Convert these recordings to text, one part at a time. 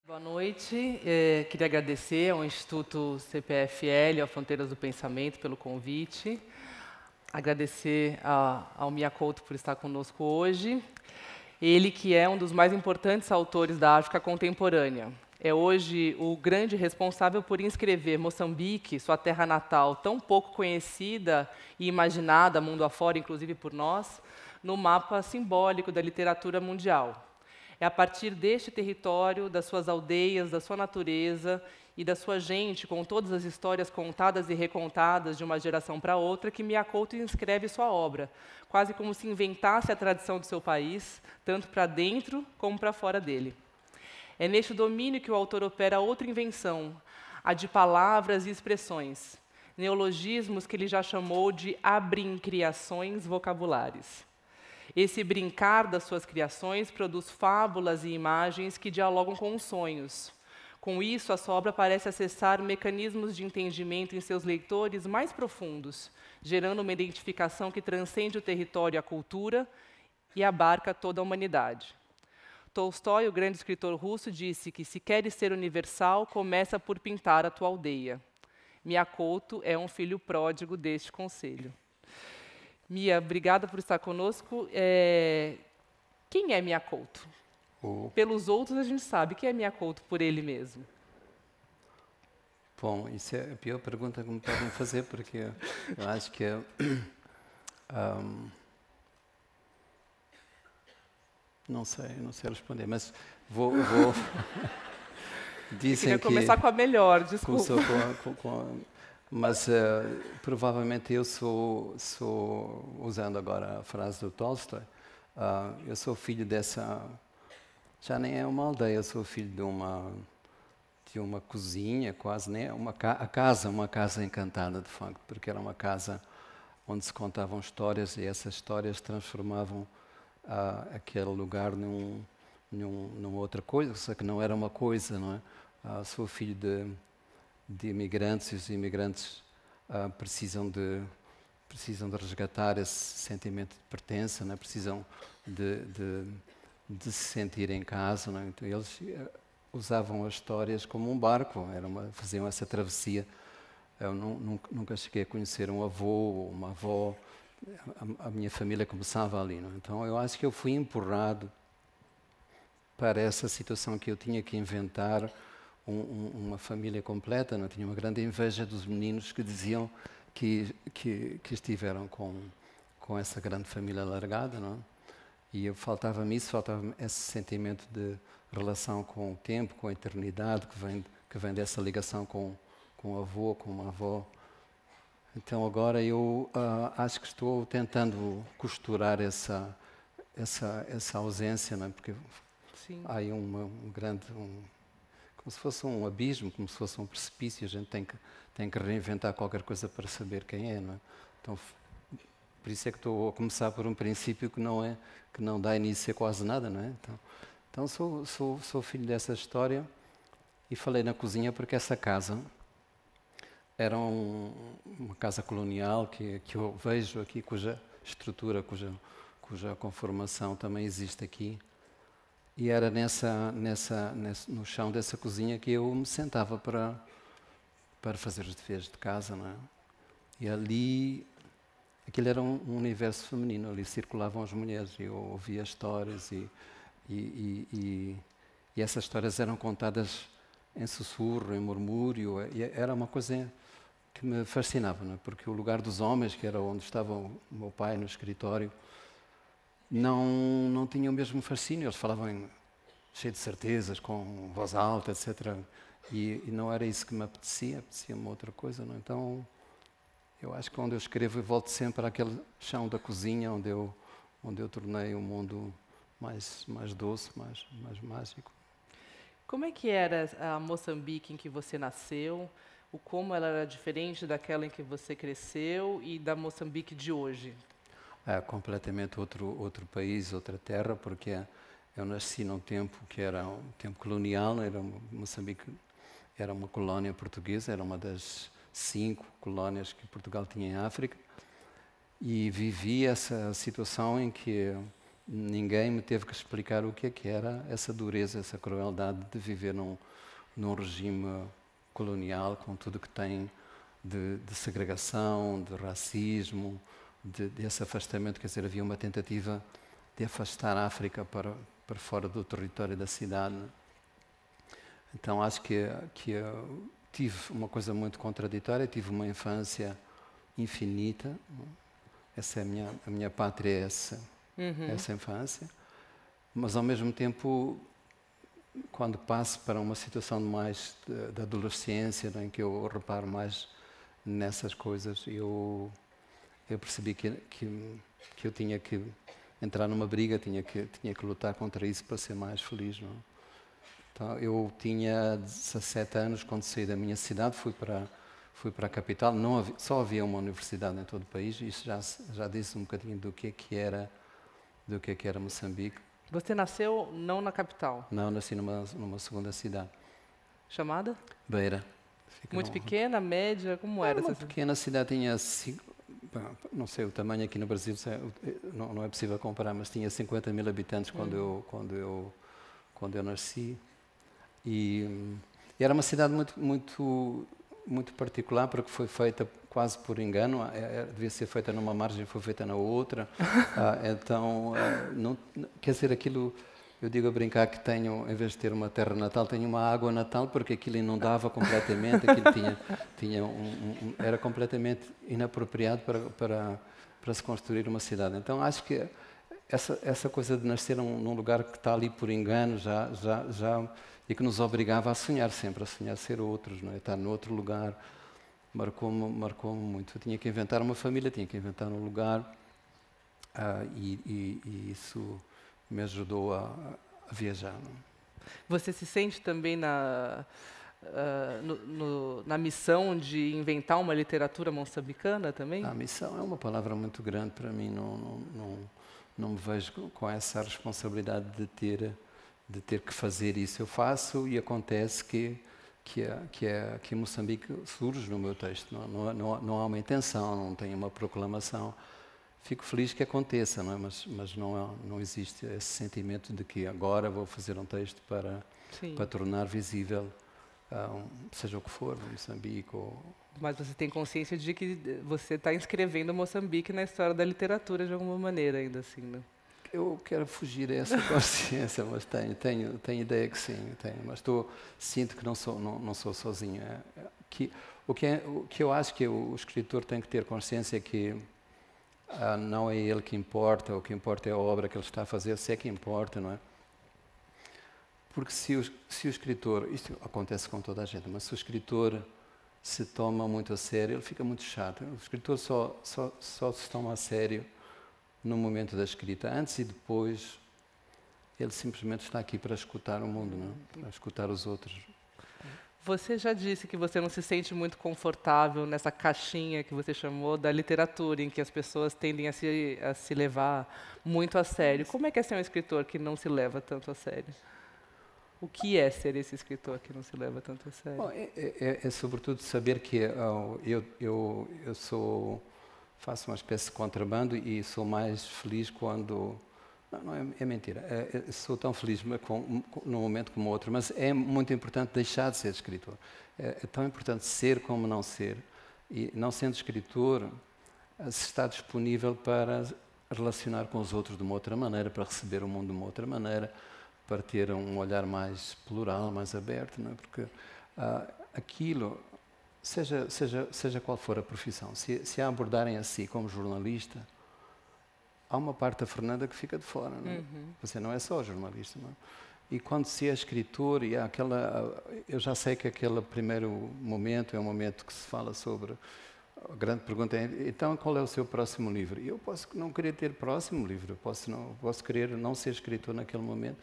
Boa noite. Queria agradecer ao Instituto CPFL, ao Fronteiras do Pensamento, pelo convite. Agradecer ao Mia Couto por estar conosco hoje. Ele que é um dos mais importantes autores da África contemporânea. É hoje o grande responsável por inscrever Moçambique, sua terra natal, tão pouco conhecida e imaginada mundo afora, inclusive por nós, no mapa simbólico da literatura mundial. É a partir deste território, das suas aldeias, da sua natureza e da sua gente, com todas as histórias contadas e recontadas de uma geração para outra, que Mia Couto inscreve sua obra, quase como se inventasse a tradição do seu país, tanto para dentro como para fora dele. É neste domínio que o autor opera outra invenção, a de palavras e expressões, neologismos que ele já chamou de abrincriações vocabulares. Esse brincar das suas criações produz fábulas e imagens que dialogam com os sonhos. Com isso, a sua obra parece acessar mecanismos de entendimento em seus leitores mais profundos, gerando uma identificação que transcende o território e a cultura e abarca toda a humanidade. Tolstói, o grande escritor russo, disse que se queres ser universal, começa por pintar a tua aldeia. Mia Couto é um filho pródigo deste conselho. Mia, obrigada por estar conosco. Quem é Mia Couto? Pelos outros a gente sabe. Quem é Mia Couto por ele mesmo? Bom, isso é a pior pergunta que me podem fazer, porque eu acho que não sei responder, mas vou dizem eu queria começar com a melhor, desculpa. Mas provavelmente eu sou, usando agora a frase do Tolstói, eu sou filho dessa, já nem é uma aldeia, eu sou filho de uma cozinha, quase, né? Uma casa encantada, de facto, porque era uma casa onde se contavam histórias e essas histórias transformavam aquele lugar numa outra coisa, só que não era uma coisa, não é? Sou filho de imigrantes, e os imigrantes precisam de resgatar esse sentimento de pertença, não é? Precisam de se sentir em casa, não é? Então eles usavam as histórias como um barco, faziam essa travessia. Eu nunca cheguei a conhecer um avô ou uma avó, a minha família começava ali, não é? Então eu acho que eu fui empurrado para essa situação que eu tinha que inventar uma família completa. Não tinha uma grande inveja dos meninos que diziam que estiveram com essa grande família alargada, não é? E faltava-me esse sentimento de relação com o tempo, com a eternidade, que vem dessa ligação com o avô, com uma avó. Então agora eu acho que estou tentando costurar essa ausência, não é? Porque Sim. há aí um grande... como se fosse um abismo, como se fosse um precipício, a gente tem que reinventar qualquer coisa para saber quem é, não é? Então, por isso é que estou a começar por um princípio que não dá início a quase nada, não é? Então sou filho dessa história e falei na cozinha porque essa casa era uma casa colonial que eu vejo aqui, cuja estrutura, cuja conformação também existe aqui. E era no chão dessa cozinha que eu me sentava para fazer os deveres de casa, não é? E ali, aquilo era um universo feminino, ali circulavam as mulheres, e eu ouvia histórias e essas histórias eram contadas em sussurro, em murmúrio, e era uma coisa que me fascinava, não é? Porque o lugar dos homens, que era onde estava o meu pai no escritório, não tinham o mesmo fascínio. Eles falavam cheio de certezas, com voz alta, etc. E não era isso que me apetecia-me outra coisa, não? Então, eu acho que quando eu escrevo, eu volto sempre àquele chão da cozinha, onde eu tornei o mundo mais doce, mais mágico. Como é que era a Moçambique em que você nasceu? Como ela era diferente daquela em que você cresceu e da Moçambique de hoje? É completamente outro país, outra terra, porque eu nasci num tempo que era um tempo colonial. Moçambique era uma colónia portuguesa, era uma das 5 colónias que Portugal tinha em África, e vivi essa situação em que ninguém me teve que explicar o que era essa dureza, essa crueldade de viver num regime colonial com tudo que tem de segregação, de racismo, desse afastamento. Quer dizer, havia uma tentativa de afastar a África para fora do território da cidade. Então acho que eu tive uma coisa muito contraditória, tive uma infância infinita. Essa é a minha pátria, essa infância. Mas ao mesmo tempo, quando passo para uma situação mais de adolescência, em que eu reparo mais nessas coisas, eu percebi que eu tinha que entrar numa briga, tinha que lutar contra isso para ser mais feliz. Não? Então, eu tinha 17 anos quando saí da minha cidade, fui para a capital. Só havia uma universidade em todo o país. Isso já disse um bocadinho do que era Moçambique. Você nasceu não na capital? Não, nasci numa segunda cidade. Chamada? Beira. Muito pequena, média, como era? Uma pequena cidade, tinha não sei o tamanho aqui no Brasil, não é possível comparar, mas tinha 50 mil habitantes quando eu nasci. E era uma cidade muito particular, porque foi feita quase por engano. Devia ser feita numa margem, foi feita na outra. Então, quer dizer, aquilo, eu digo a brincar que tenho, em vez de ter uma terra natal, tenho uma água natal, porque aquilo inundava completamente, aquilo era completamente inapropriado para se construir uma cidade. Então, acho que essa coisa de nascer num lugar que está ali por engano já e que nos obrigava a sonhar sempre, a sonhar ser outros, não é? Estar no outro lugar, marcou-me muito. Eu tinha que inventar uma família, tinha que inventar um lugar, e isso me ajudou a viajar. Não é? Você se sente também na missão de inventar uma literatura moçambicana também? A missão é uma palavra muito grande para mim. Não me vejo com essa responsabilidade de ter que fazer isso. Eu faço e acontece que Moçambique surge no meu texto. Não há uma intenção, não tem uma proclamação. Fico feliz que aconteça, não é? Mas não existe esse sentimento de que agora vou fazer um texto para tornar visível, seja o que for, Moçambique ou... Mas você tem consciência de que você está inscrevendo Moçambique na história da literatura de alguma maneira, ainda assim, né? Eu quero fugir a essa consciência, mas tenho ideia que sim, mas sinto que não sou sozinho. O que eu acho que o escritor tem que ter consciência é que não é ele que importa, o que importa é a obra que ele está a fazer, se é que importa, não é? Porque se o escritor, isto acontece com toda a gente, mas se o escritor se toma muito a sério, ele fica muito chato. O escritor só se toma a sério no momento da escrita. Antes e depois, ele simplesmente está aqui para escutar o mundo, não? Para escutar os outros. Você já disse que você não se sente muito confortável nessa caixinha que você chamou da literatura, em que as pessoas tendem a se levar muito a sério. Como é que é ser um escritor que não se leva tanto a sério? O que é ser esse escritor que não se leva tanto a sério? Bom, é sobretudo saber que eu faço uma espécie de contrabando e sou mais feliz quando... Não é mentira. Sou tão feliz num momento como outro, mas é muito importante deixar de ser escritor. É tão importante ser como não ser. E não sendo escritor, se está disponível para relacionar com os outros de uma outra maneira, para receber o mundo de uma outra maneira, para ter um olhar mais plural, mais aberto, não é? Porque aquilo, seja qual for a profissão, se a abordarem a si como jornalista, há uma parte da Fernanda que fica de fora, não é? Você não é só jornalista, não é? E quando se é escritor, e há eu já sei que aquele primeiro momento é um momento que se fala sobre... A grande pergunta é, então, qual é o seu próximo livro? Eu posso não querer ter próximo livro, posso querer não ser escritor naquele momento.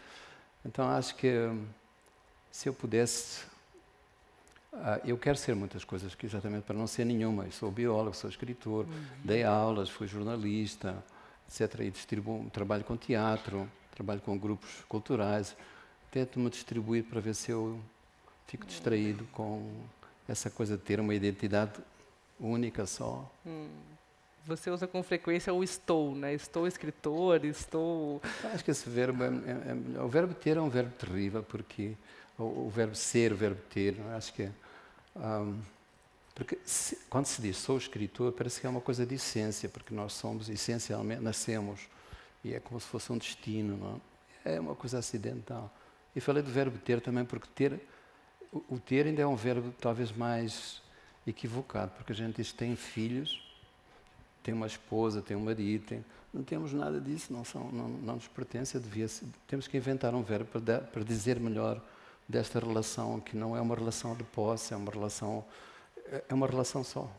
Então, acho que se eu pudesse... eu quero ser muitas coisas, exatamente para não ser nenhuma. Eu sou biólogo, sou escritor, dei aulas, fui jornalista, etc. E trabalho com teatro, trabalho com grupos culturais. Tento-me distribuir para ver se eu fico distraído com essa coisa de ter uma identidade única só. você usa com frequência o estou, né? Estou escritor, estou... Acho que esse verbo o verbo ter é um verbo terrível, porque o verbo ser, o verbo ter, não é? Acho que porque quando se diz sou escritor, parece que é uma coisa de essência, porque nós somos essencialmente, nascemos, e é como se fosse um destino, não é? É uma coisa acidental. E falei do verbo ter também, porque o ter ainda é um verbo talvez mais equivocado, porque a gente diz que tem filhos, tem uma esposa, tem um marido, não temos nada disso, não nos pertence, temos que inventar um verbo para dizer melhor desta relação, que não é uma relação de posse, é uma relação só.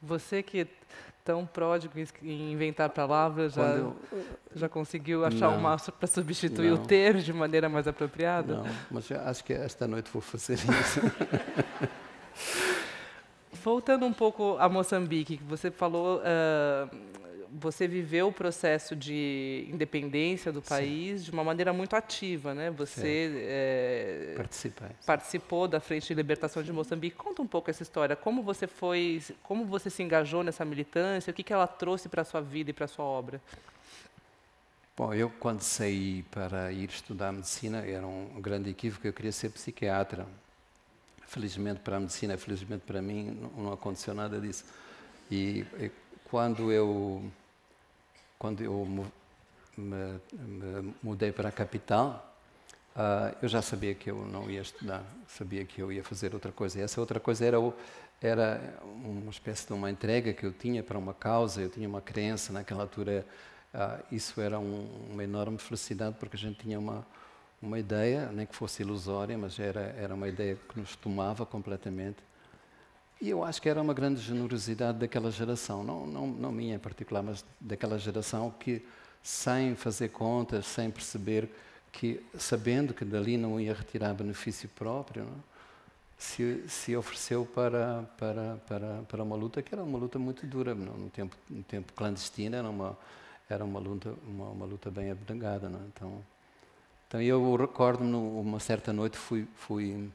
Você que é tão pródigo em inventar palavras, já conseguiu achar uma para substituir o ter de maneira mais apropriada? Não, mas acho que esta noite vou fazer isso. Voltando um pouco a Moçambique, que você falou, você viveu o processo de independência do país de uma maneira muito ativa, né? Você participou da Frente de Libertação de Moçambique. Conta um pouco essa história. Como você se engajou nessa militância? O que ela trouxe para a sua vida e para a sua obra? Bom, eu quando saí para ir estudar medicina, era um grande equívoco, eu queria ser psiquiatra. Felizmente para a medicina, felizmente para mim, não aconteceu nada disso. E quando eu me mudei para a capital, eu já sabia que eu não ia estudar, sabia que eu ia fazer outra coisa. E essa outra coisa era uma espécie de uma entrega que eu tinha para uma causa, eu tinha uma crença naquela altura. Isso era uma enorme felicidade, porque a gente tinha uma ideia, nem que fosse ilusória, mas era uma ideia que nos tomava completamente. E eu acho que era uma grande generosidade daquela geração, não minha em particular, mas daquela geração que, sem fazer contas, sem perceber, sabendo que dali não ia retirar benefício próprio, não? Se ofereceu para uma luta que era uma luta muito dura, no tempo clandestino, era uma luta bem abnegada, não? Então eu recordo-me, uma certa noite, fui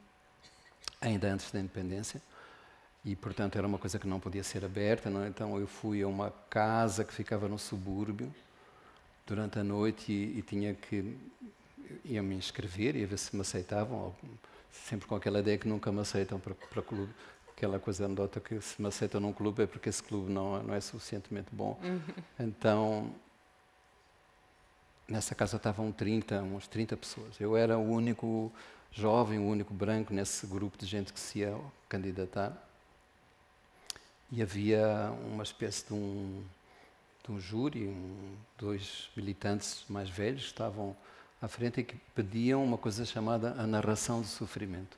ainda antes da independência, e portanto era uma coisa que não podia ser aberta, não? Então eu fui a uma casa que ficava no subúrbio durante a noite e ia me inscrever, ia ver se me aceitavam, sempre com aquela ideia que nunca me aceitam para clube, aquela coisa anedota que se me aceitam num clube é porque esse clube não é suficientemente bom. Então nessa casa estavam uns 30 pessoas. Eu era o único jovem, o único branco nesse grupo de gente que se ia candidatar. E havia uma espécie de um júri, dois militantes mais velhos que estavam à frente e que pediam uma coisa chamada a narração do sofrimento.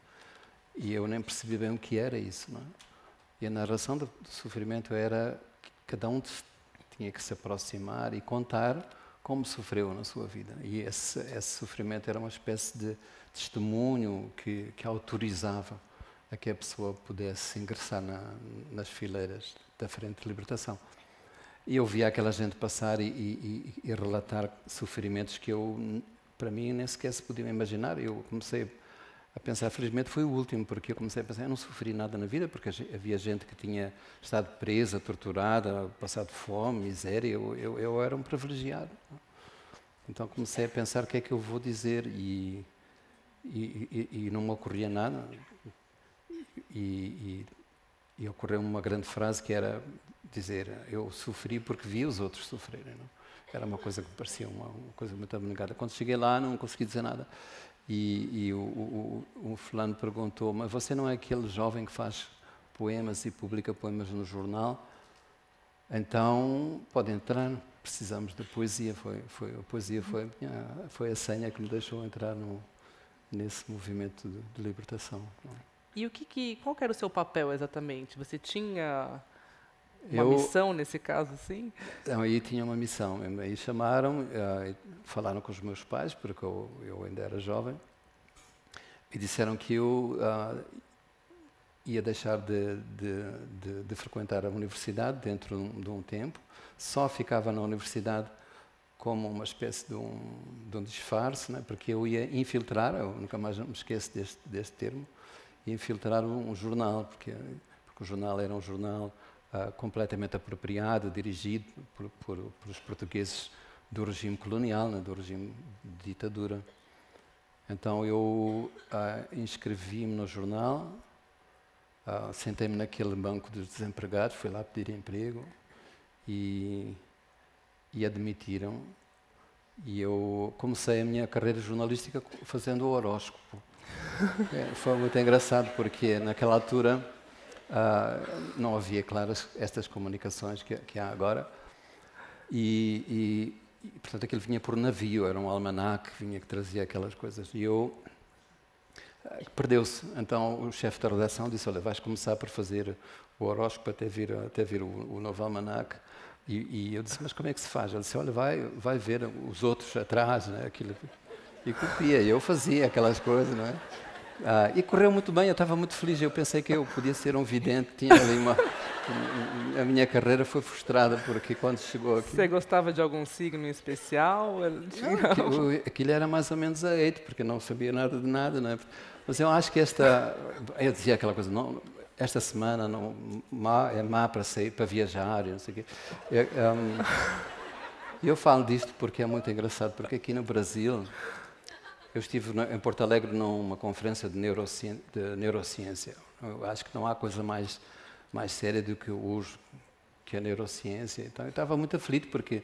E eu nem percebi bem o que era isso, não é? E a narração do sofrimento era que cada um tinha que se aproximar e contar como sofreu na sua vida. E esse sofrimento era uma espécie de testemunho que autorizava a que a pessoa pudesse ingressar nas fileiras da Frente de Libertação. E eu via aquela gente passar e relatar sofrimentos que para mim, nem sequer se podiam imaginar. Eu comecei a pensar, felizmente foi o último, porque eu comecei a pensar, eu não sofri nada na vida, porque havia gente que tinha estado presa, torturada, passado fome, miséria, eu era um privilegiado. Então comecei a pensar o que é que eu vou dizer e não me ocorria nada. E ocorreu-me uma grande frase que era dizer, eu sofri porque vi os outros sofrerem. Não? Era uma coisa que me parecia uma coisa muito abnegada. Quando cheguei lá não consegui dizer nada. E o fulano perguntou, mas você não é aquele jovem que faz poemas e publica poemas no jornal? Então, pode entrar, precisamos de poesia. A poesia foi a senha que me deixou entrar nesse movimento de libertação. E qual que era o seu papel exatamente? Você tinha uma missão nesse caso, sim? Então, aí tinha uma missão. Aí chamaram, falaram com os meus pais, porque eu ainda era jovem, e disseram que eu ia deixar de frequentar a universidade dentro de um tempo, só ficava na universidade como uma espécie de um disfarce, né? Porque eu ia infiltrar, eu nunca mais me esqueço deste termo, ia infiltrar um jornal, porque o jornal era um jornal completamente apropriado, dirigido por os portugueses do regime colonial, né, do regime de ditadura. Então eu inscrevi-me no jornal, sentei-me naquele banco dos desempregados, fui lá pedir emprego e admitiram. E eu comecei a minha carreira jornalística fazendo o horóscopo. Foi muito engraçado porque naquela altura não havia, claro, estas comunicações que há agora. E, portanto, aquilo vinha por navio, era um almanaque, vinha que trazia aquelas coisas. E eu perdeu-se. Então o chefe da redação disse: olha, vais começar por fazer o horóscopo até vir o novo almanaque. E eu disse: mas como é que se faz? Ele disse: olha, vai ver os outros atrás, né, aquilo. E copia. E eu fazia aquelas coisas, não é? E correu muito bem, eu estava muito feliz. Eu pensei que eu podia ser um vidente, tinha ali a minha carreira foi frustrada, porque quando chegou aqui... Você gostava de algum signo em especial? Não, aquilo era mais ou menos a hate, porque eu não sabia nada de nada, não é? Mas eu acho que eu dizia aquela coisa, não, esta semana é má para sair, para viajar, não sei o quê. Eu falo disto porque é muito engraçado, porque aqui no Brasil... Eu estive em Porto Alegre numa conferência de neurociência. Eu acho que não há coisa mais séria do que a neurociência. Então, eu estava muito aflito porque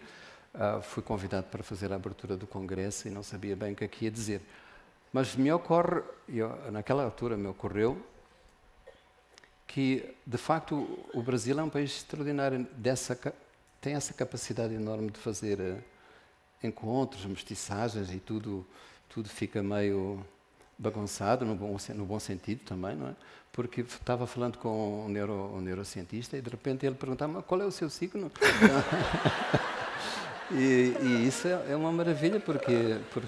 fui convidado para fazer a abertura do congresso e não sabia bem o que aqui ia dizer. Mas naquela altura me ocorreu que, de facto, o Brasil é um país extraordinário, tem essa capacidade enorme de fazer encontros, mestiçagens e tudo fica meio bagunçado, no bom sentido também, não é? Porque estava falando com um neurocientista e de repente ele perguntava: qual é o seu signo? e isso é uma maravilha, porque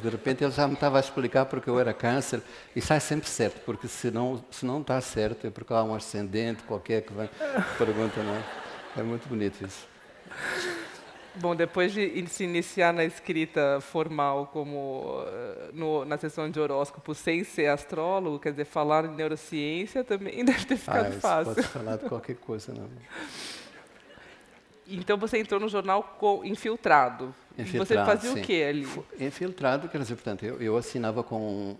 de repente ele já me estava a explicar porque eu era câncer, e sai sempre certo, porque se não está certo é porque há um ascendente qualquer que vem pergunta, não é? É muito bonito isso. Bom, depois de se iniciar na escrita formal como na sessão de horóscopo sem ser astrólogo, quer dizer, falar em neurociência também deve ter ficado fácil. Pode falar de qualquer coisa, não? Então você entrou no jornal infiltrado. Você fazia o quê ali? Infiltrado, quer dizer, portanto, eu assinava com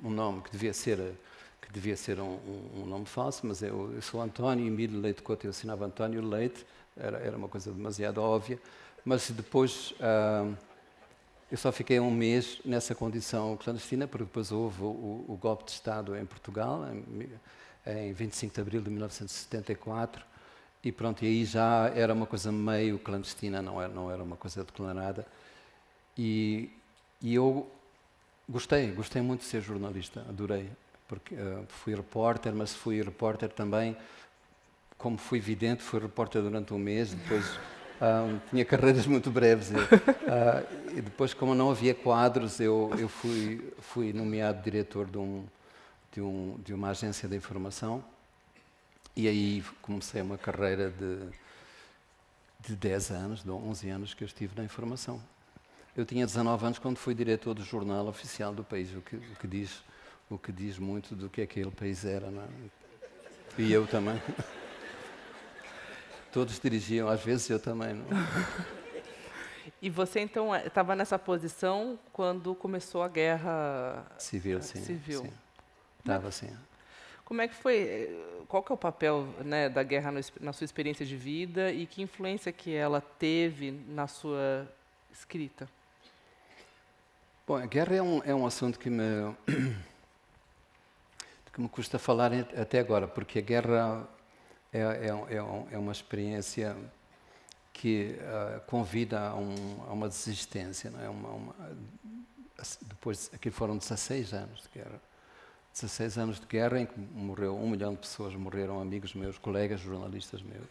um nome que devia ser um nome falso, mas eu sou António Emílio Leite Couto, eu assinava António Leite. Era uma coisa demasiado óbvia, mas depois eu só fiquei um mês nessa condição clandestina, porque depois houve o golpe de Estado em Portugal, em 25 de abril de 1974, e pronto, e aí já era uma coisa meio clandestina, não era uma coisa declarada. E eu gostei muito de ser jornalista, adorei, porque fui repórter, mas fui repórter também. Como fui vidente, fui repórter durante um mês, depois tinha carreiras muito breves. E depois, como não havia quadros, eu fui nomeado diretor de uma agência de informação, e aí comecei uma carreira de 10 anos, de 11 anos que eu estive na informação. Eu tinha 19 anos quando fui diretor do jornal oficial do país, o que diz muito do que aquele país era, não é? E eu também. Todos dirigiam, às vezes eu também. Não? E você, então, estava nessa posição quando começou a guerra civil? Sim. Civil. Estava assim. Como é que foi? Qual que é o papel, né, da guerra na sua experiência de vida e que influência que ela teve na sua escrita? Bom, a guerra é um assunto que me custa falar até agora, porque a guerra é uma experiência que convida a uma desistência. Não é? Depois, aqui foram 16 anos de guerra. 16 anos de guerra em que morreu 1 milhão de pessoas, morreram amigos meus, colegas jornalistas meus.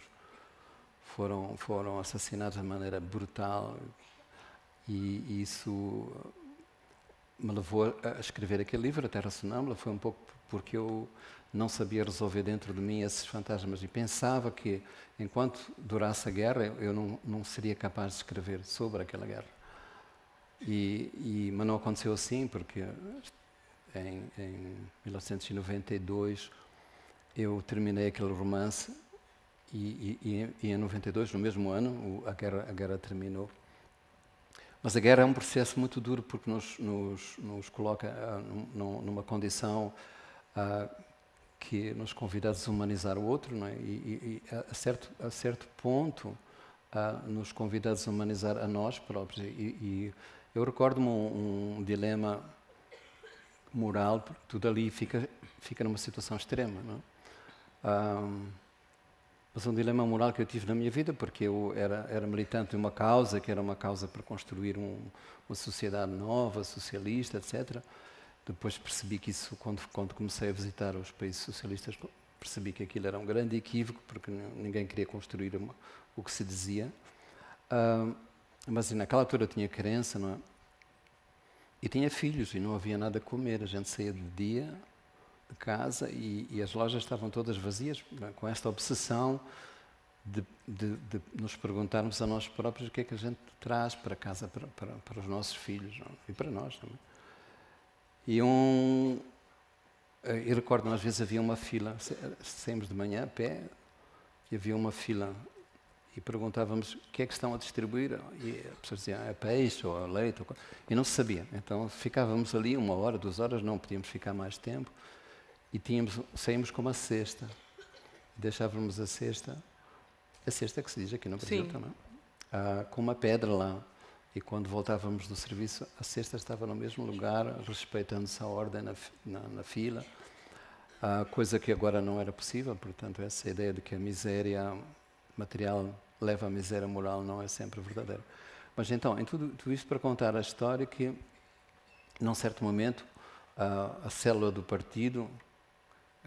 Foram assassinados de maneira brutal, e isso me levou a escrever aquele livro, A Terra Sonâmbula. Foi um pouco porque eu não sabia resolver dentro de mim esses fantasmas e pensava que, enquanto durasse a guerra, eu não seria capaz de escrever sobre aquela guerra. Mas não aconteceu assim, porque em 1992 eu terminei aquele romance em 92, no mesmo ano, a guerra terminou. Mas a guerra é um processo muito duro porque nos coloca numa condição que nos convida a desumanizar o outro, não é? E a certo ponto nos convida a desumanizar a nós próprios. E eu recordo-me um dilema moral, porque tudo ali fica numa situação extrema, não é? Mas um dilema moral que eu tive na minha vida, porque eu era militante de uma causa, que era uma causa para construir uma sociedade nova, socialista, etc. Depois percebi que isso, quando comecei a visitar os países socialistas, percebi que aquilo era um grande equívoco, porque ninguém queria construir o que se dizia. Mas naquela altura eu tinha crença, não é? E tinha filhos, e não havia nada a comer. A gente saía de dia de casa e as lojas estavam todas vazias, com esta obsessão de nos perguntarmos a nós próprios o que é que a gente traz para casa, para os nossos filhos, não? E para nós também. Eu recordo, às vezes havia uma fila, saímos de manhã a pé e havia uma fila e perguntávamos o que é que estão a distribuir e as pessoas diziam é peixe ou leite, e não se sabia. Então ficávamos ali 1 hora, 2 horas, não podíamos ficar mais tempo. E saímos com uma cesta, deixávamos a cesta que se diz aqui no Brasil Sim. também, com uma pedra lá. E quando voltávamos do serviço, a cesta estava no mesmo lugar, respeitando-se a ordem na fila, coisa que agora não era possível. Portanto, essa ideia de que a miséria material leva à miséria moral não é sempre verdadeira. Mas então, em tudo isto para contar a história que, num certo momento, a célula do partido,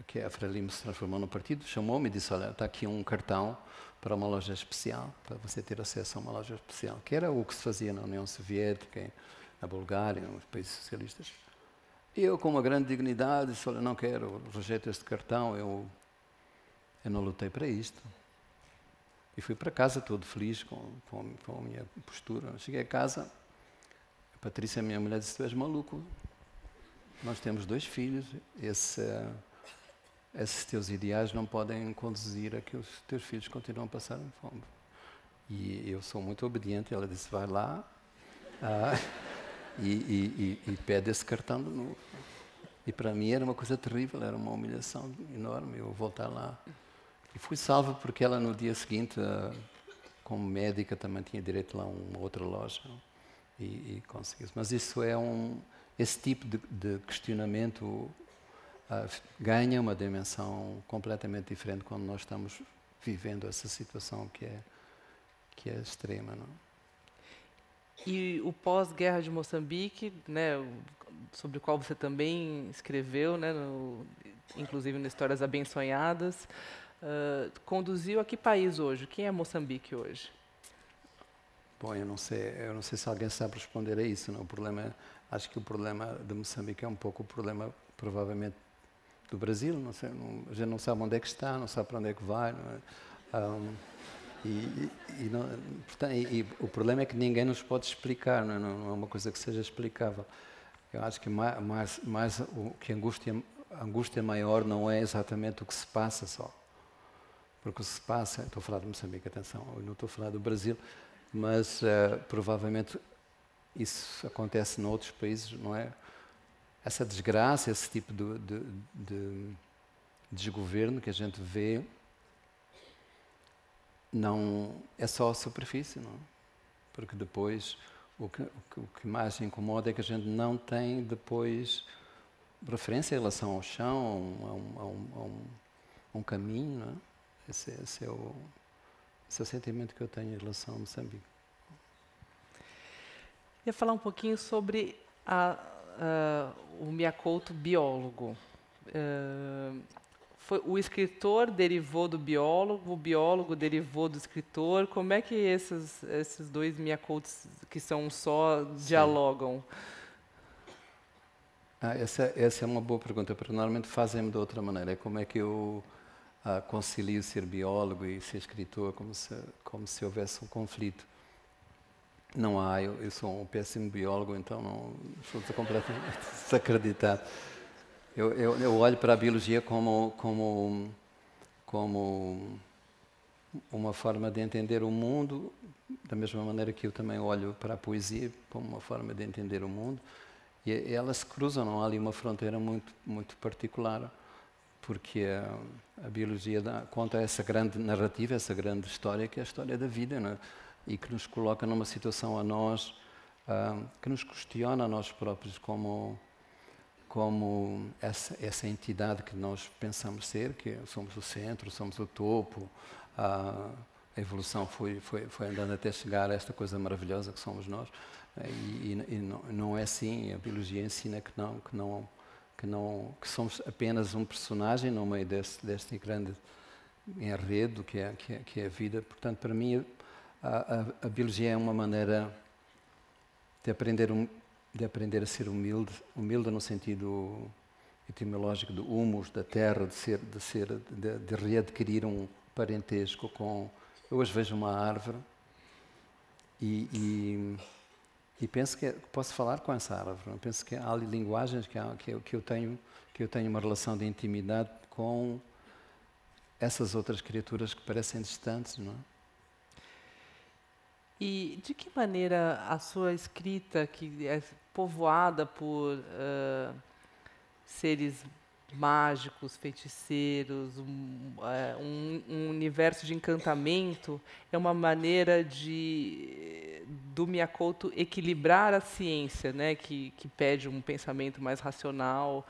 que a Frelimo se transformou no partido, chamou-me e disse, olha, está aqui um cartão para uma loja especial, para você ter acesso a uma loja especial, que era o que se fazia na União Soviética, na Bulgária, nos países socialistas. E eu, com uma grande dignidade, disse, olha, não quero, rejeito este cartão, eu não lutei para isto. E fui para casa todo feliz com a minha postura. Cheguei a casa, a Patrícia, minha mulher, disse, tu és maluco, nós temos 2 filhos, esses teus ideais não podem conduzir a que os teus filhos continuem a passar fome. E eu sou muito obediente. Ela disse, vai lá e pede esse cartão de novo. E para mim era uma coisa terrível, era uma humilhação enorme eu voltar lá. E fui salvo porque ela no dia seguinte, como médica, também tinha direito lá a uma outra loja. E conseguiu. Mas isso esse tipo de questionamento ganha uma dimensão completamente diferente quando nós estamos vivendo essa situação que é extrema, não? E o pós-guerra de Moçambique, né, sobre o qual você também escreveu, né, inclusive no Histórias Abençonhadas, conduziu a que país hoje? Quem é Moçambique hoje? Bom, eu não sei se alguém sabe responder a isso, não? Acho que o problema de Moçambique é um pouco o problema, provavelmente, do Brasil. Não sei, a gente não sabe onde é que está, não sabe para onde é que vai. Não é? E o problema é que ninguém nos pode explicar, não é uma coisa que seja explicável. Eu acho que a angústia maior não é exatamente o que se passa só. Porque o que se passa, estou a falar de Moçambique, atenção, eu não estou a falar do Brasil, mas provavelmente isso acontece noutros países, não é? Essa desgraça, esse tipo de desgoverno que a gente vê, não é só a superfície, não é? Porque depois o que mais incomoda é que a gente não tem depois referência em relação ao chão, a um caminho, não é? Esse é o sentimento que eu tenho em relação a Moçambique. Ia falar um pouquinho sobre o Mia Couto biólogo. O escritor derivou do biólogo, o biólogo derivou do escritor. Como é que esses 2 Mia Coutos, que são só, dialogam? Essa é uma boa pergunta, porque normalmente fazem-me de outra maneira. É como é que eu concilio ser biólogo e ser escritor, como se houvesse um conflito. Não há, eu sou um péssimo biólogo, então não sou completamente desacreditado. Eu olho para a biologia como uma forma de entender o mundo, da mesma maneira que eu também olho para a poesia como uma forma de entender o mundo. E elas se cruzam, não há ali uma fronteira muito particular, porque a biologia conta essa grande narrativa, essa grande história, que é a história da vida, não é? E que nos coloca numa situação a nós, que nos questiona a nós próprios como essa entidade que nós pensamos ser, que somos o centro, somos o topo. A evolução foi andando até chegar a esta coisa maravilhosa que somos nós. E não é assim. A biologia ensina que somos apenas um personagem no meio deste grande enredo que é a vida. Portanto, para mim, a biologia é uma maneira de aprender a ser humilde no sentido etimológico do humus, da terra, de readquirir um parentesco com... Eu hoje vejo uma árvore e penso que posso falar com essa árvore. Eu penso que há ali linguagens que eu tenho uma relação de intimidade com essas outras criaturas que parecem distantes, não é? E de que maneira a sua escrita, que é povoada por seres mágicos, feiticeiros, um universo de encantamento, é uma maneira do Miyakoto equilibrar a ciência, né, que pede um pensamento mais racional,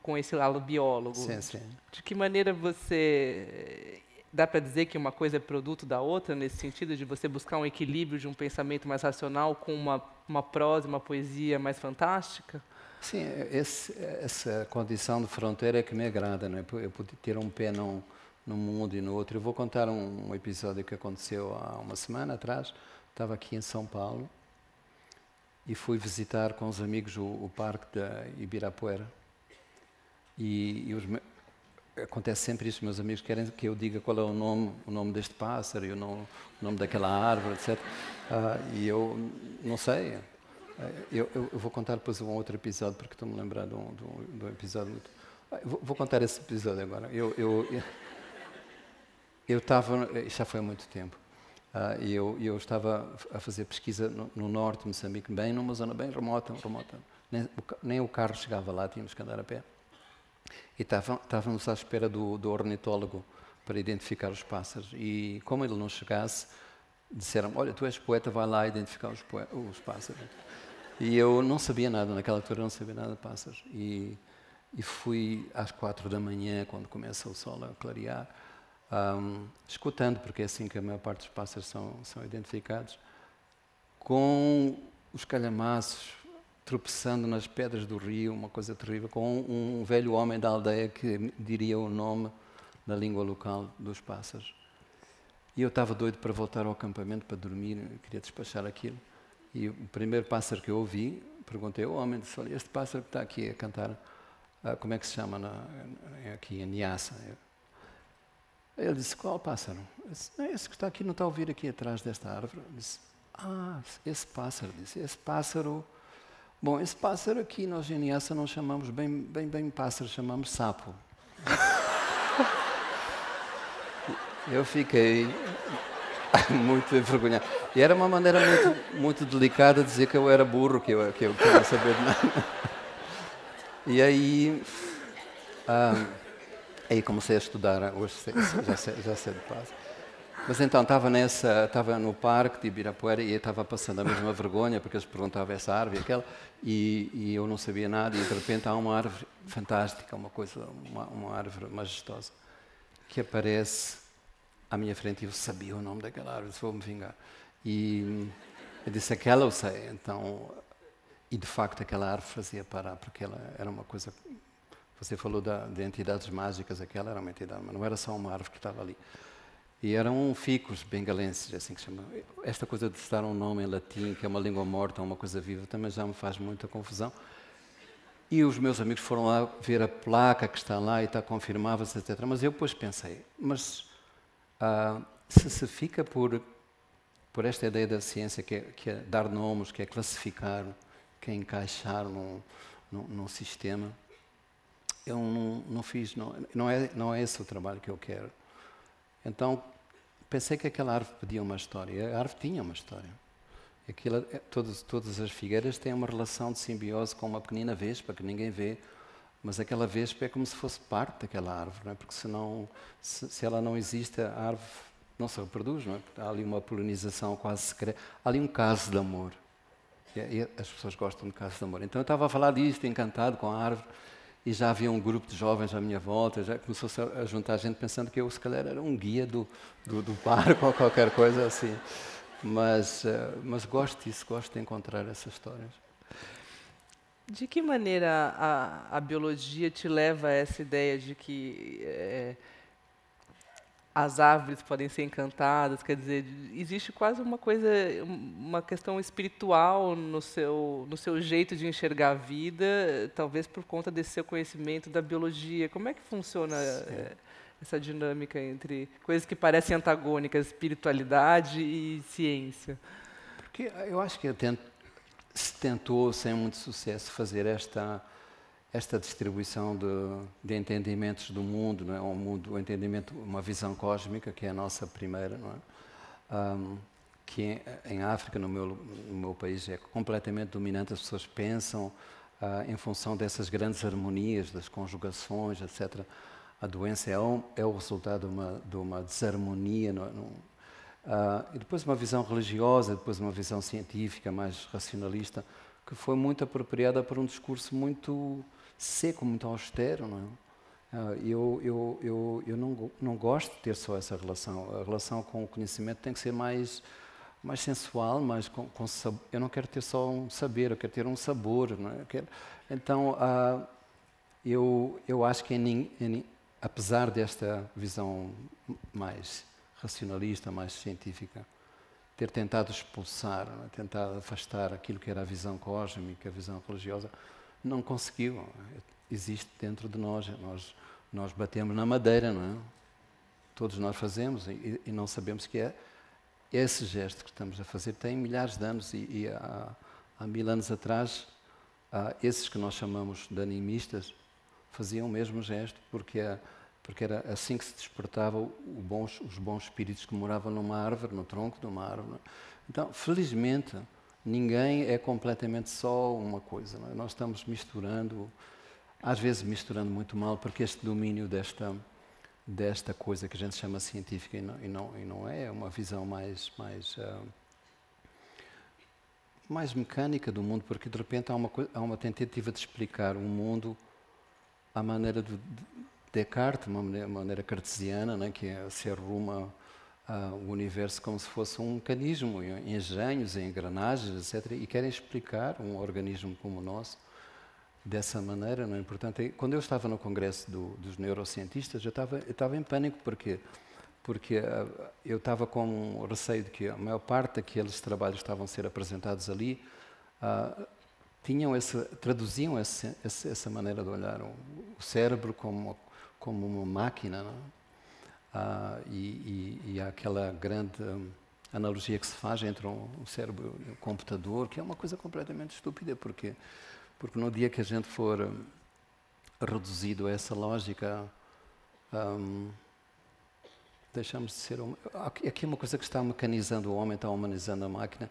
com esse lado biólogo? Sim, sim. De que maneira você... Dá para dizer que uma coisa é produto da outra, nesse sentido de você buscar um equilíbrio de um pensamento mais racional com uma prosa, uma poesia mais fantástica? Sim, essa condição de fronteira é que me agrada, não é? Eu poder ter um pé num mundo e no outro. Eu vou contar um episódio que aconteceu há uma semana atrás. Estava aqui em São Paulo e fui visitar com os amigos o parque da Ibirapuera. Acontece sempre isso, meus amigos querem que eu diga qual é o nome deste pássaro e o nome daquela árvore, etc. E eu não sei. Eu vou contar depois um outro episódio, porque estou-me a lembrar de um episódio muito... Vou contar esse episódio agora. Eu estava... Já foi há muito tempo. E eu estava a fazer pesquisa no norte de Moçambique, bem numa zona bem remota. Nem o carro chegava lá, tínhamos que andar a pé. E estávamos à espera do ornitólogo para identificar os pássaros. E como ele não chegasse, disseram: olha, tu és poeta, vai lá identificar os pássaros. E eu não sabia nada, naquela altura não sabia nada de pássaros. E fui às 4 da manhã, quando começa o sol a clarear, escutando, porque é assim que a maior parte dos pássaros são identificados, com os calhamaços, tropeçando nas pedras do rio, uma coisa terrível, com um velho homem da aldeia que diria o nome na língua local dos pássaros. E eu estava doido para voltar ao acampamento para dormir, queria despachar aquilo. E o primeiro pássaro que eu ouvi, perguntei ao homem, disse: olha, este pássaro que está aqui a cantar, como é que se chama aqui em Niassa? Ele disse: qual pássaro? Eu disse: não, esse que está aqui, não está a ouvir aqui atrás desta árvore? Eu disse: esse pássaro. Disse: esse pássaro... Bom, esse pássaro aqui, nós em Niassa não chamamos bem pássaro, chamamos sapo. Eu fiquei muito envergonhado. E era uma maneira muito delicada de dizer que eu era burro, que eu não sabia de nada. E aí comecei a estudar, hoje já sei de pássaro. Mas então estava no parque de Ibirapuera e estava passando a mesma vergonha, porque eles perguntavam essa árvore e aquela, e eu não sabia nada, e de repente há uma árvore fantástica, uma árvore majestosa, que aparece à minha frente, e eu sabia o nome daquela árvore, vou-me vingar. E eu disse: aquela eu sei. Então, e de facto aquela árvore fazia parar, porque ela era uma coisa... Você falou de entidades mágicas, aquela era uma entidade, mas não era só uma árvore que estava ali. E eram ficus bengalenses, assim que se chama. Esta coisa de citar um nome em latim, que é uma língua morta, uma coisa viva, também já me faz muita confusão. E os meus amigos foram lá ver a placa que está lá e está confirmava-se, etc. Mas eu depois pensei, mas se fica por esta ideia da ciência, que é dar nomes, que é classificar, que é encaixar num sistema, eu não fiz, não é esse o trabalho que eu quero. Então, pensei que aquela árvore pedia uma história. E a árvore tinha uma história. Todas as figueiras têm uma relação de simbiose com uma pequenina vespa que ninguém vê, mas aquela vespa é como se fosse parte daquela árvore, não é? Porque senão, se ela não existe, a árvore não se reproduz, não é? Há ali uma polinização quase secreta. Há ali um caso de amor. E as pessoas gostam de casos de amor. Então eu estava a falar disto, encantado com a árvore, e já havia um grupo de jovens à minha volta, já começou-se a juntar gente pensando que eu, se calhar, era um guia do parque ou qualquer coisa assim. Mas gosto disso, gosto de encontrar essas histórias. De que maneira a biologia te leva a essa ideia de que as árvores podem ser encantadas? Quer dizer, existe quase uma questão espiritual no seu jeito de enxergar a vida, talvez por conta desse seu conhecimento da biologia. Como é que funciona essa dinâmica entre coisas que parecem antagônicas, espiritualidade e ciência? Porque eu acho que se tentou, sem muito sucesso, fazer esta distribuição de entendimentos do mundo, não é? O entendimento, uma visão cósmica, que é a nossa primeira, não é? Que em África, no meu país, é completamente dominante. As pessoas pensam em função dessas grandes harmonias, das conjugações, etc. A doença é o resultado de uma desarmonia. E depois uma visão religiosa, depois uma visão científica, mais racionalista, que foi muito apropriada por um discurso muito seco, muito austero. Não é? Eu não gosto de ter só essa relação. A relação com o conhecimento tem que ser mais sensual, mais com sabor. Eu não quero ter só um saber, eu quero ter um sabor. Não é? Então, eu acho que apesar desta visão mais racionalista, mais científica, ter tentado expulsar, tentado afastar aquilo que era a visão cósmica, a visão religiosa, não conseguiu. Existe dentro de nós. Nós batemos na madeira, não é? Todos nós fazemos e não sabemos que é esse gesto que estamos a fazer tem milhares de anos e há 1000 anos atrás, esses que nós chamamos de animistas faziam o mesmo gesto porque era assim que se despertava os bons espíritos que moravam numa árvore, no tronco de uma árvore. Então, felizmente, ninguém é completamente só uma coisa. Não é? Nós estamos misturando, às vezes misturando muito mal, porque este domínio desta coisa que a gente chama científica e não é uma visão mais mecânica do mundo, porque de repente há uma tentativa de explicar o mundo à maneira de Descartes, uma maneira cartesiana, né, que se arruma o universo como se fosse um mecanismo, engenhos, engrenagens, etc. E querem explicar um organismo como o nosso dessa maneira. Não é? Portanto, quando eu estava no congresso dos neurocientistas, eu estava em pânico, porque eu estava com receio de que a maior parte daqueles trabalhos que estavam a ser apresentados ali traduziam essa maneira de olhar o cérebro como uma máquina, não é? E há aquela grande analogia que se faz entre um cérebro e um computador, que é uma coisa completamente estúpida, porque no dia que a gente for reduzido a essa lógica, deixamos de ser... Aqui é uma coisa que está mecanizando o homem, está humanizando a máquina.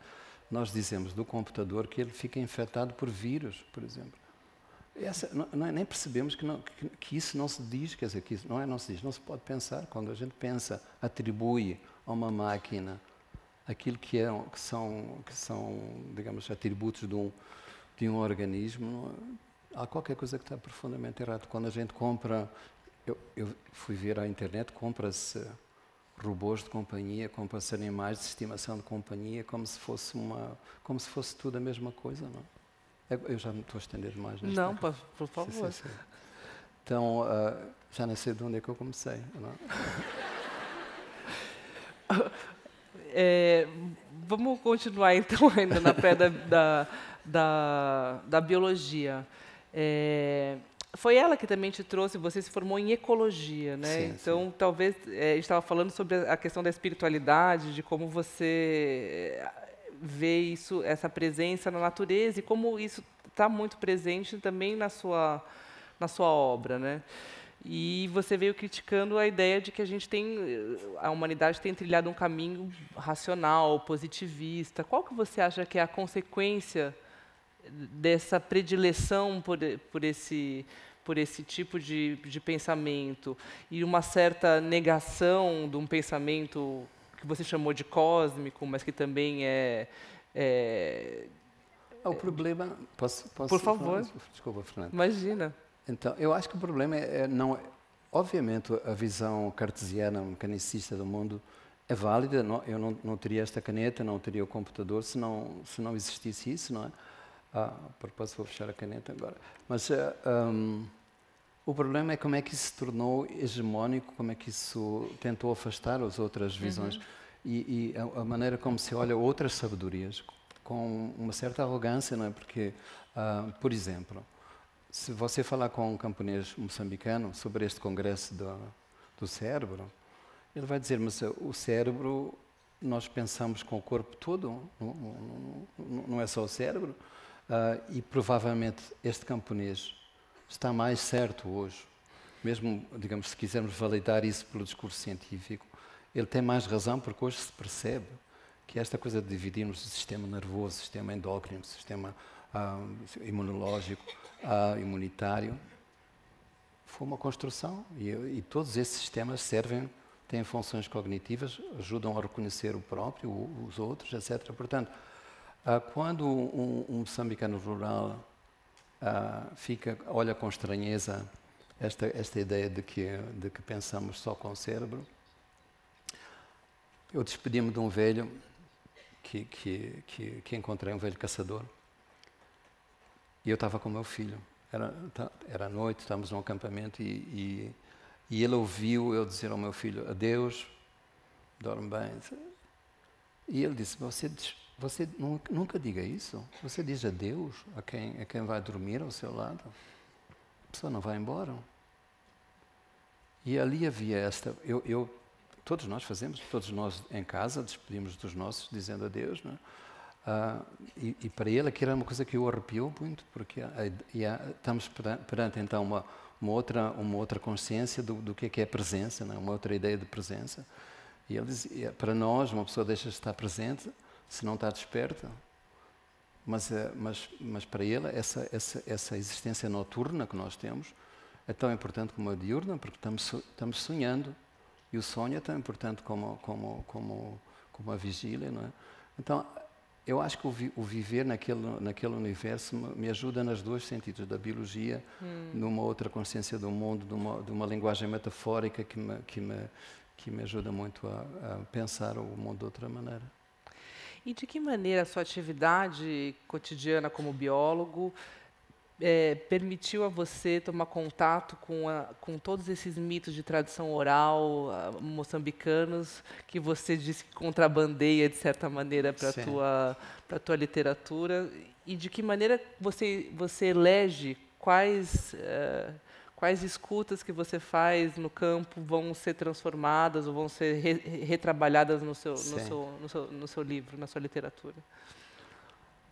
Nós dizemos do computador que ele fica infectado por vírus, por exemplo. Nem percebemos que isso não se diz, quer dizer, que isso não se diz, não se pode pensar. Quando a gente pensa, atribui a uma máquina aquilo que são, digamos, atributos de um organismo, há qualquer coisa que está profundamente errado. Quando a gente compra, eu fui ver à internet, compra-se robôs de companhia, compra-se animais de estimação de companhia, como se fosse tudo a mesma coisa, não é? Eu já me estou a estender demais. Não, por favor. Sim. Então, já nem sei de onde é que eu comecei. Não é? Vamos continuar, então, ainda na pé da biologia. Foi ela que também te trouxe, você se formou em ecologia, né? Sim, então, sim. Talvez, a gente estava falando sobre a questão da espiritualidade, de como você vê isso, essa presença na natureza e como isso está muito presente também na sua obra, né? E você veio criticando a ideia de que a humanidade tem trilhado um caminho racional, positivista. Qual que você acha que é a consequência dessa predileção por esse tipo de pensamento e uma certa negação de um pensamento que você chamou de cósmico, mas que também O problema... Posso Por favor. falar? Desculpa, Fernando. Imagina. Então, eu acho que o problema não é... Obviamente, a visão cartesiana, mecanicista do mundo é válida. Eu não teria esta caneta, não teria o computador se não existisse isso, não é? A propósito, vou fechar a caneta agora. Mas o problema é como é que isso se tornou hegemónico, como é que isso tentou afastar as outras visões. E a maneira como se olha outras sabedorias, com uma certa arrogância, não é? Porque, por exemplo, se você falar com um camponês moçambicano sobre este congresso do cérebro, ele vai dizer, mas o cérebro, nós pensamos com o corpo todo, não é só o cérebro, e provavelmente este camponês está mais certo hoje, mesmo, digamos, se quisermos validar isso pelo discurso científico, ele tem mais razão porque hoje se percebe que esta coisa de dividirmos o sistema nervoso, o sistema endócrino, o sistema imunológico, imunitário, foi uma construção e todos esses sistemas têm funções cognitivas, ajudam a reconhecer o próprio, os outros, etc. Portanto, quando um moçambicano rural olha com estranheza esta ideia de que pensamos só com o cérebro, eu despedi-me de um velho que encontrei, um velho caçador, e eu estava com o meu filho. Era noite, estávamos num acampamento e ele ouviu eu dizer ao meu filho, adeus, dorme bem. E ele disse, você nunca diga isso. Você diz adeus a quem vai dormir ao seu lado. A pessoa não vai embora. E ali havia todos nós fazemos, todos nós em casa despedimos dos nossos dizendo adeus, não é? E para ele aquilo era uma coisa que o arrepiou muito, porque estamos perante então uma outra consciência do que é a presença, não é? Uma outra ideia de presença. E ele dizia, para nós, uma pessoa deixa de estar presente se não está desperta. Mas para ele, essa existência noturna que nós temos é tão importante como a diurna, porque estamos sonhando. E o sonho é tão importante como a vigília, não é? Então, eu acho que o viver naquele universo me ajuda nos dois sentidos, da biologia, numa outra consciência do mundo, de uma linguagem metafórica que me ajuda muito a pensar o mundo de outra maneira. E de que maneira a sua atividade cotidiana como biólogo permitiu a você tomar contato com todos esses mitos de tradição oral moçambicanos que você disse que contrabandeia, de certa maneira, para a tua literatura? E de que maneira você elege quais escutas que você faz no campo vão ser transformadas ou vão ser retrabalhadas no seu livro, na sua literatura?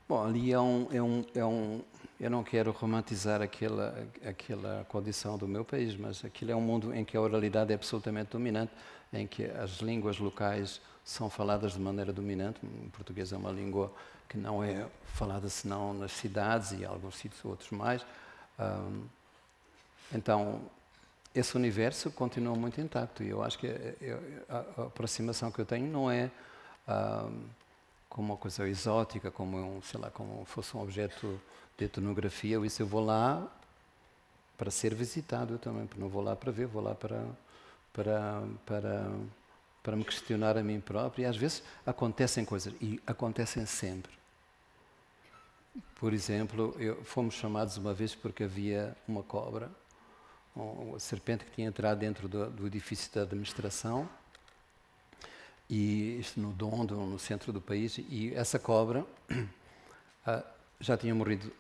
Bom, ali eu não quero romantizar aquela condição do meu país, mas aquilo é um mundo em que a oralidade é absolutamente dominante, em que as línguas locais são faladas de maneira dominante. O português é uma língua que não é falada senão nas cidades e em alguns sítios, outros mais. Então, esse universo continua muito intacto e eu acho que a aproximação que eu tenho não é como uma coisa exótica, como fosse um objeto de etnografia. Eu vou lá para ser visitado também, não vou lá para ver, vou lá para me questionar a mim próprio. E às vezes acontecem coisas, e acontecem sempre. Por exemplo, fomos chamados uma vez porque havia uma cobra, uma serpente que tinha entrado dentro do edifício da administração, e isto no Dondo, no centro do país, e essa cobra já tinha morrido,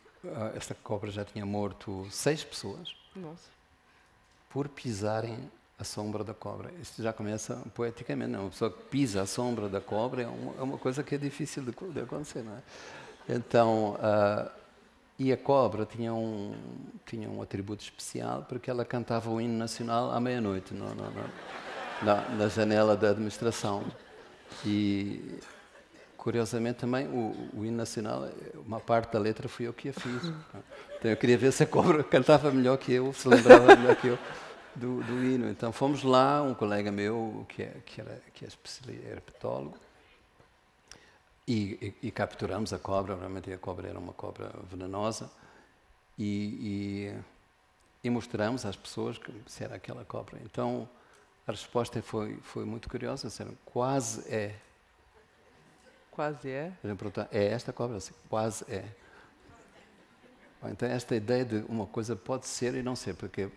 esta cobra já tinha morto 6 pessoas. Nossa. Por pisarem a sombra da cobra. Isto já começa poeticamente, não? Uma pessoa que pisa a sombra da cobra é uma coisa que é difícil de acontecer, não é? Então, E a cobra tinha um atributo especial, porque ela cantava o hino nacional à meia-noite, na janela da administração. E, curiosamente, também, o hino nacional, uma parte da letra fui eu que a fiz. Então, eu queria ver se a cobra cantava melhor que eu, se lembrava melhor que eu do hino. Então, fomos lá, um colega meu, que é herpetólogo, e capturamos a cobra. Realmente a cobra era uma cobra venenosa, e mostramos às pessoas se era aquela cobra. Então, a resposta foi muito curiosa, disseram, quase é. Quase é? É esta cobra? Assim, quase é. Então, esta ideia de uma coisa pode ser e não ser, porque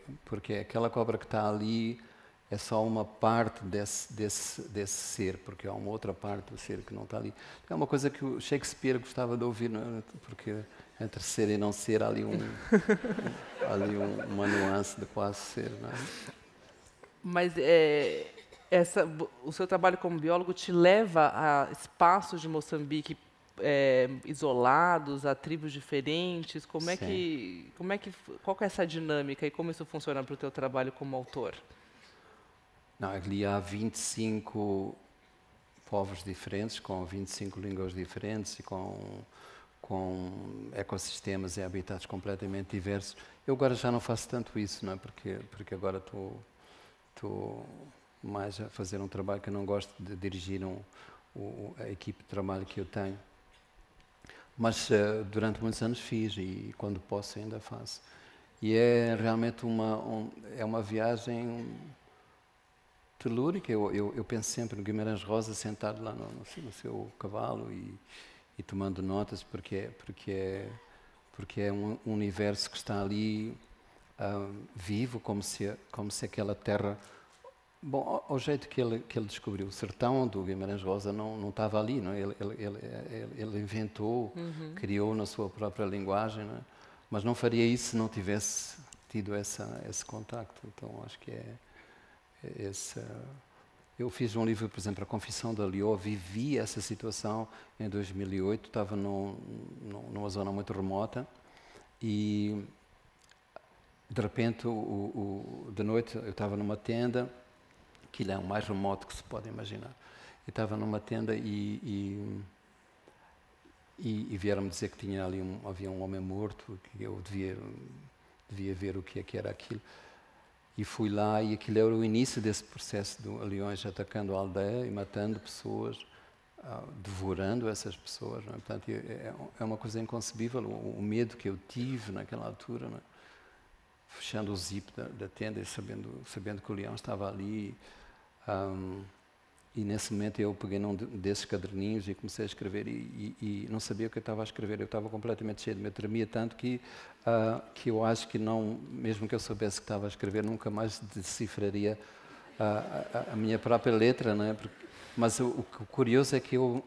aquela cobra que está ali é só uma parte desse ser, porque há uma outra parte do ser que não está ali. É uma coisa que o Shakespeare gostava de ouvir, não é? Porque entre ser e não ser há ali uma nuance de quase ser, não é? Mas o seu trabalho como biólogo te leva a espaços de Moçambique isolados, a tribos diferentes? Qual que é essa dinâmica e como isso funciona para o teu trabalho como autor? Não, ali há 25 povos diferentes, com 25 línguas diferentes e com ecossistemas e habitats completamente diversos. Eu agora já não faço tanto isso, não é? Porque agora estou mais a fazer um trabalho que eu não gosto de dirigir a equipe de trabalho que eu tenho. Mas durante muitos anos fiz e quando posso ainda faço. E é realmente uma viagem telúrica. Eu penso sempre no Guimarães Rosa sentado lá no seu cavalo e tomando notas, porque é um universo que está ali vivo, como se aquela terra... Bom, ao jeito que ele descobriu, o sertão do Guimarães Rosa não estava ali, não é? Ele inventou, criou na sua própria linguagem, não é? Mas não faria isso se não tivesse tido esse contacto. Então, acho que eu fiz um livro, por exemplo, A Confissão da Liô, vivi essa situação em 2008, estava numa zona muito remota e, de repente, de noite, eu estava numa tenda, aquilo é o mais remoto que se pode imaginar. Eu estava numa tenda e vieram-me dizer que havia um homem morto, que eu devia ver o que era aquilo. E fui lá e aquilo era o início desse processo de leões atacando a aldeia e matando pessoas, devorando essas pessoas. Não é? Portanto, é uma coisa inconcebível, o medo que eu tive naquela altura, não é? Fechando o zip da tenda e sabendo que o leão estava ali. E nesse momento eu peguei num desses caderninhos e comecei a escrever e não sabia o que eu estava a escrever. Eu estava completamente cheio de medo, tremia tanto que eu acho que não, mesmo que eu soubesse que estava a escrever, nunca mais decifraria a minha própria letra, não é? Mas o curioso é que eu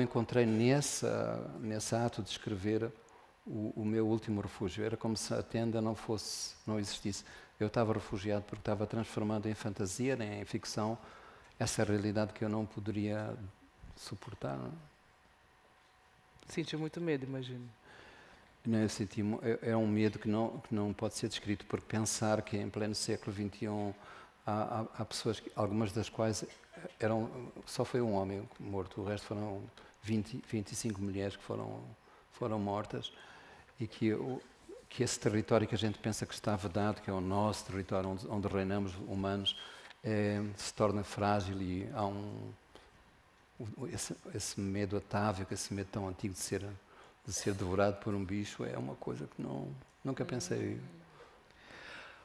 encontrei nesse ato de escrever o meu último refúgio. Era como se a tenda não existisse. Eu estava refugiado porque estava transformando em fantasia, em ficção, essa realidade que eu não poderia suportar. Não? Sentiu muito medo, imagino. Não, eu senti, é um medo que não pode ser descrito, porque pensar que em pleno século XXI há pessoas, algumas das quais só foi um homem morto, o resto foram 25 mulheres que foram mortas, e que esse território que a gente pensa que está vedado, que é o nosso território, onde reinamos humanos, se torna frágil e há esse medo atávico, esse medo tão antigo de ser devorado por um bicho, é uma coisa que nunca pensei.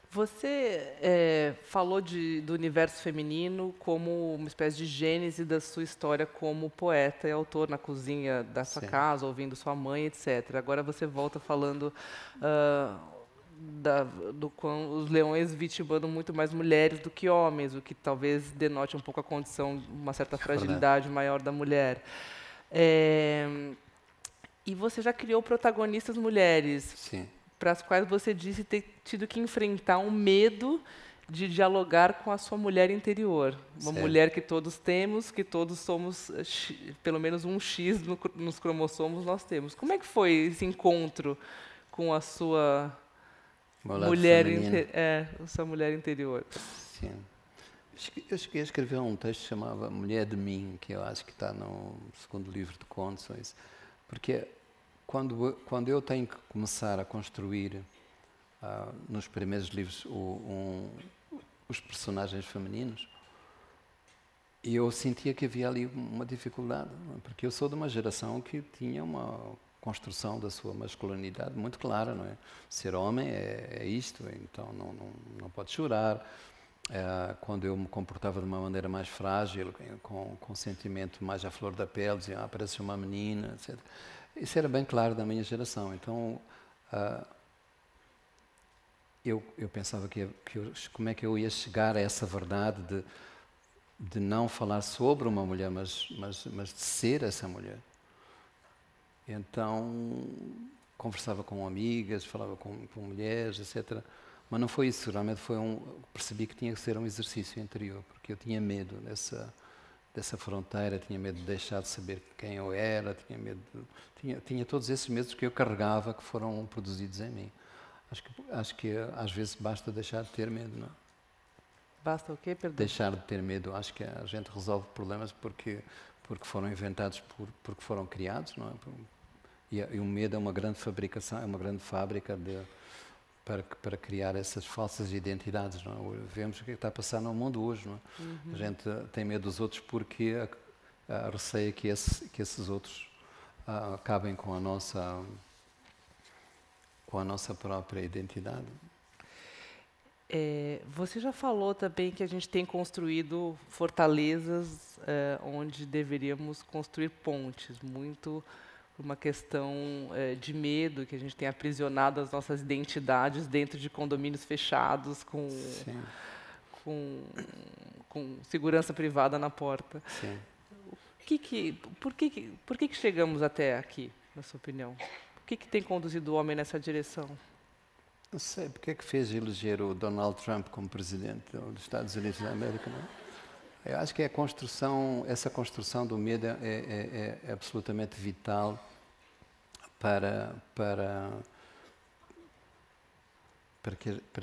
Você falou do universo feminino como uma espécie de gênese da sua história como poeta e autor na cozinha da sua casa, ouvindo sua mãe, etc. Agora você volta falando do quão os leões vitimando muito mais mulheres do que homens, o que talvez denote um pouco a condição, uma certa fragilidade maior da mulher. E você já criou protagonistas mulheres, para as quais você disse ter tido que enfrentar um medo de dialogar com a sua mulher interior. Uma Certo. mulher que todos temos, que todos somos, pelo menos um X nos cromossomos nós temos. Como é que foi esse encontro com a sua Meu lado mulher, feminino. a sua mulher interior? Sim. Eu cheguei a escrever um texto que chamava Mulher de Mim, que eu acho que está no segundo livro de contos. Porque quando eu tenho que começar a construir, nos primeiros livros, os personagens femininos, eu sentia que havia ali uma dificuldade, não é? Porque eu sou de uma geração que tinha uma construção da sua masculinidade muito clara, não é? Ser homem é isto, então não pode chorar. Quando eu me comportava de uma maneira mais frágil, com sentimento mais à flor da pele, dizia, parece uma menina, etc. Isso era bem claro da minha geração. Então, eu pensava como é que eu ia chegar a essa verdade de não falar sobre uma mulher, mas de ser essa mulher. Então, conversava com amigas, falava com mulheres, etc. Mas não foi isso, realmente percebi que tinha que ser um exercício interior, porque eu tinha medo dessa fronteira, tinha medo de deixar de saber quem eu era, tinha todos esses medos que eu carregava, que foram produzidos em mim. Acho que às vezes basta deixar de ter medo, não é? Basta o quê, perdão? Deixar de ter medo. Acho que a gente resolve problemas porque foram inventados, porque foram criados, não é? E o medo é uma grande fabricação, é uma grande fábrica para criar essas falsas identidades, não é? Vemos o que está a passar no mundo hoje, não é? Uhum. A gente tem medo dos outros porque receia que esses outros acabem com a nossa própria identidade. Você já falou também que a gente tem construído fortalezas onde deveríamos construir pontes, muito por uma questão de medo, que a gente tem aprisionado as nossas identidades dentro de condomínios fechados, com segurança privada na porta. Sim. Por que chegamos até aqui, na sua opinião? O que tem conduzido o homem nessa direção? Não sei, porque é que fez eleger o Donald Trump como presidente dos Estados Unidos da América, não é? Eu acho que essa construção do medo é absolutamente vital para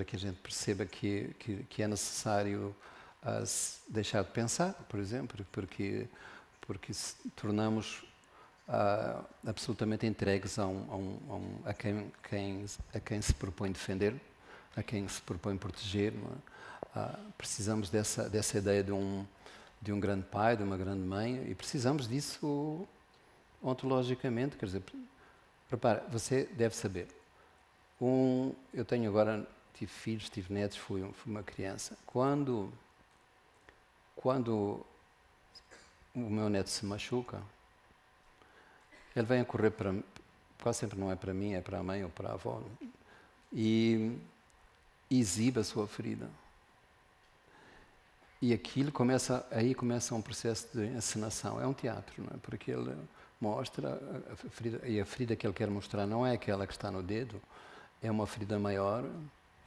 que a gente perceba que é necessário deixar de pensar, por exemplo, porque se tornamos absolutamente entregues a quem se propõe defender, a quem se propõe proteger, não é? Precisamos dessa ideia de um grande pai, de uma grande mãe, e precisamos disso ontologicamente. Quer dizer, repara, você deve saber. Eu tenho agora, tive filhos, tive netos, fui uma criança. Quando o meu neto se machuca, ele vem a correr para mim, quase sempre não é para mim, é para a mãe ou para a avó, e exibe a sua ferida. E aí começa um processo de encenação. É um teatro, não é? Porque ele mostra a ferida, e a ferida que ele quer mostrar não é aquela que está no dedo, é uma ferida maior,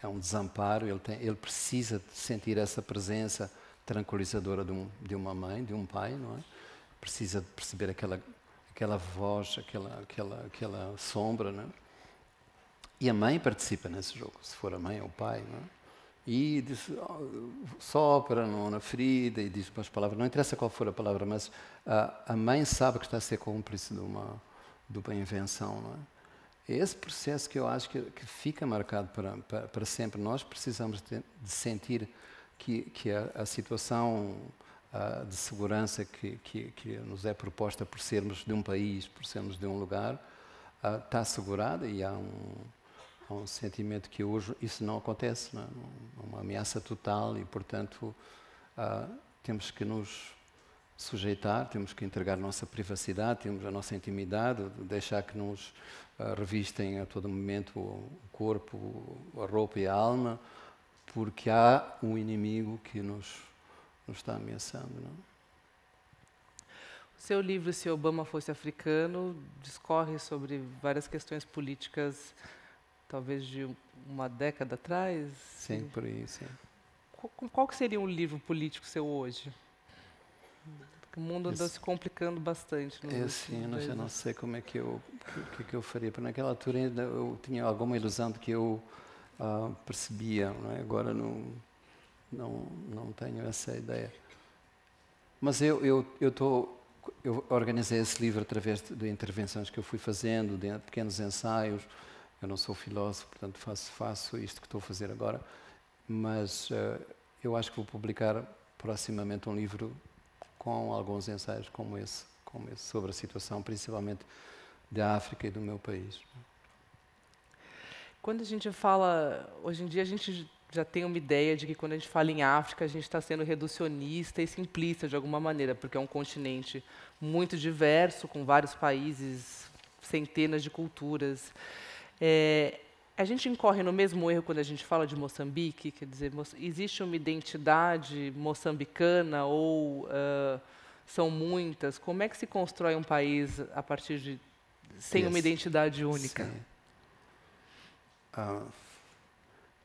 é um desamparo, ele precisa de sentir essa presença tranquilizadora de uma mãe, de um pai, não é? Precisa de perceber aquela voz, aquela sombra, não é? E a mãe participa nesse jogo, se for a mãe ou o pai, não é? E sopra na ferida e diz umas palavras, não interessa qual for a palavra, mas a mãe sabe que está a ser cúmplice de uma invenção, não é? É esse processo que eu acho que fica marcado para sempre. Nós precisamos de sentir que a situação de segurança que nos é proposta por sermos de um país, por sermos de um lugar, está assegurada, e há um sentimento que hoje isso não acontece, não é? Uma ameaça total, e, portanto, temos que nos sujeitar, temos que entregar a nossa privacidade, temos a nossa intimidade, deixar que nos revistem a todo momento o corpo, a roupa e a alma, porque há um inimigo que nos está ameaçando, não é? O seu livro, Se Obama Fosse Africano, discorre sobre várias questões políticas, talvez de uma década atrás. Sim, por aí, sim. qual que seria um livro político seu hoje? Porque o mundo anda se complicando bastante. Sim, eu não sei como é que eu faria. Porque naquela altura ainda eu tinha alguma ilusão de que eu percebia, não é? Agora não tenho essa ideia. Mas eu organizei esse livro através de intervenções que eu fui fazendo, de pequenos ensaios. Eu não sou filósofo, portanto faço isto que estou a fazer agora, mas eu acho que vou publicar proximamente um livro com alguns ensaios como esse sobre a situação, principalmente da África e do meu país. Quando a gente fala, hoje em dia a gente já tem uma ideia de que quando a gente fala em África, a gente está sendo reducionista e simplista de alguma maneira, porque é um continente muito diverso, com vários países, centenas de culturas. A gente incorre no mesmo erro quando a gente fala de Moçambique, quer dizer, existe uma identidade moçambicana ou são muitas? Como é que se constrói um país a partir de sem uma identidade única?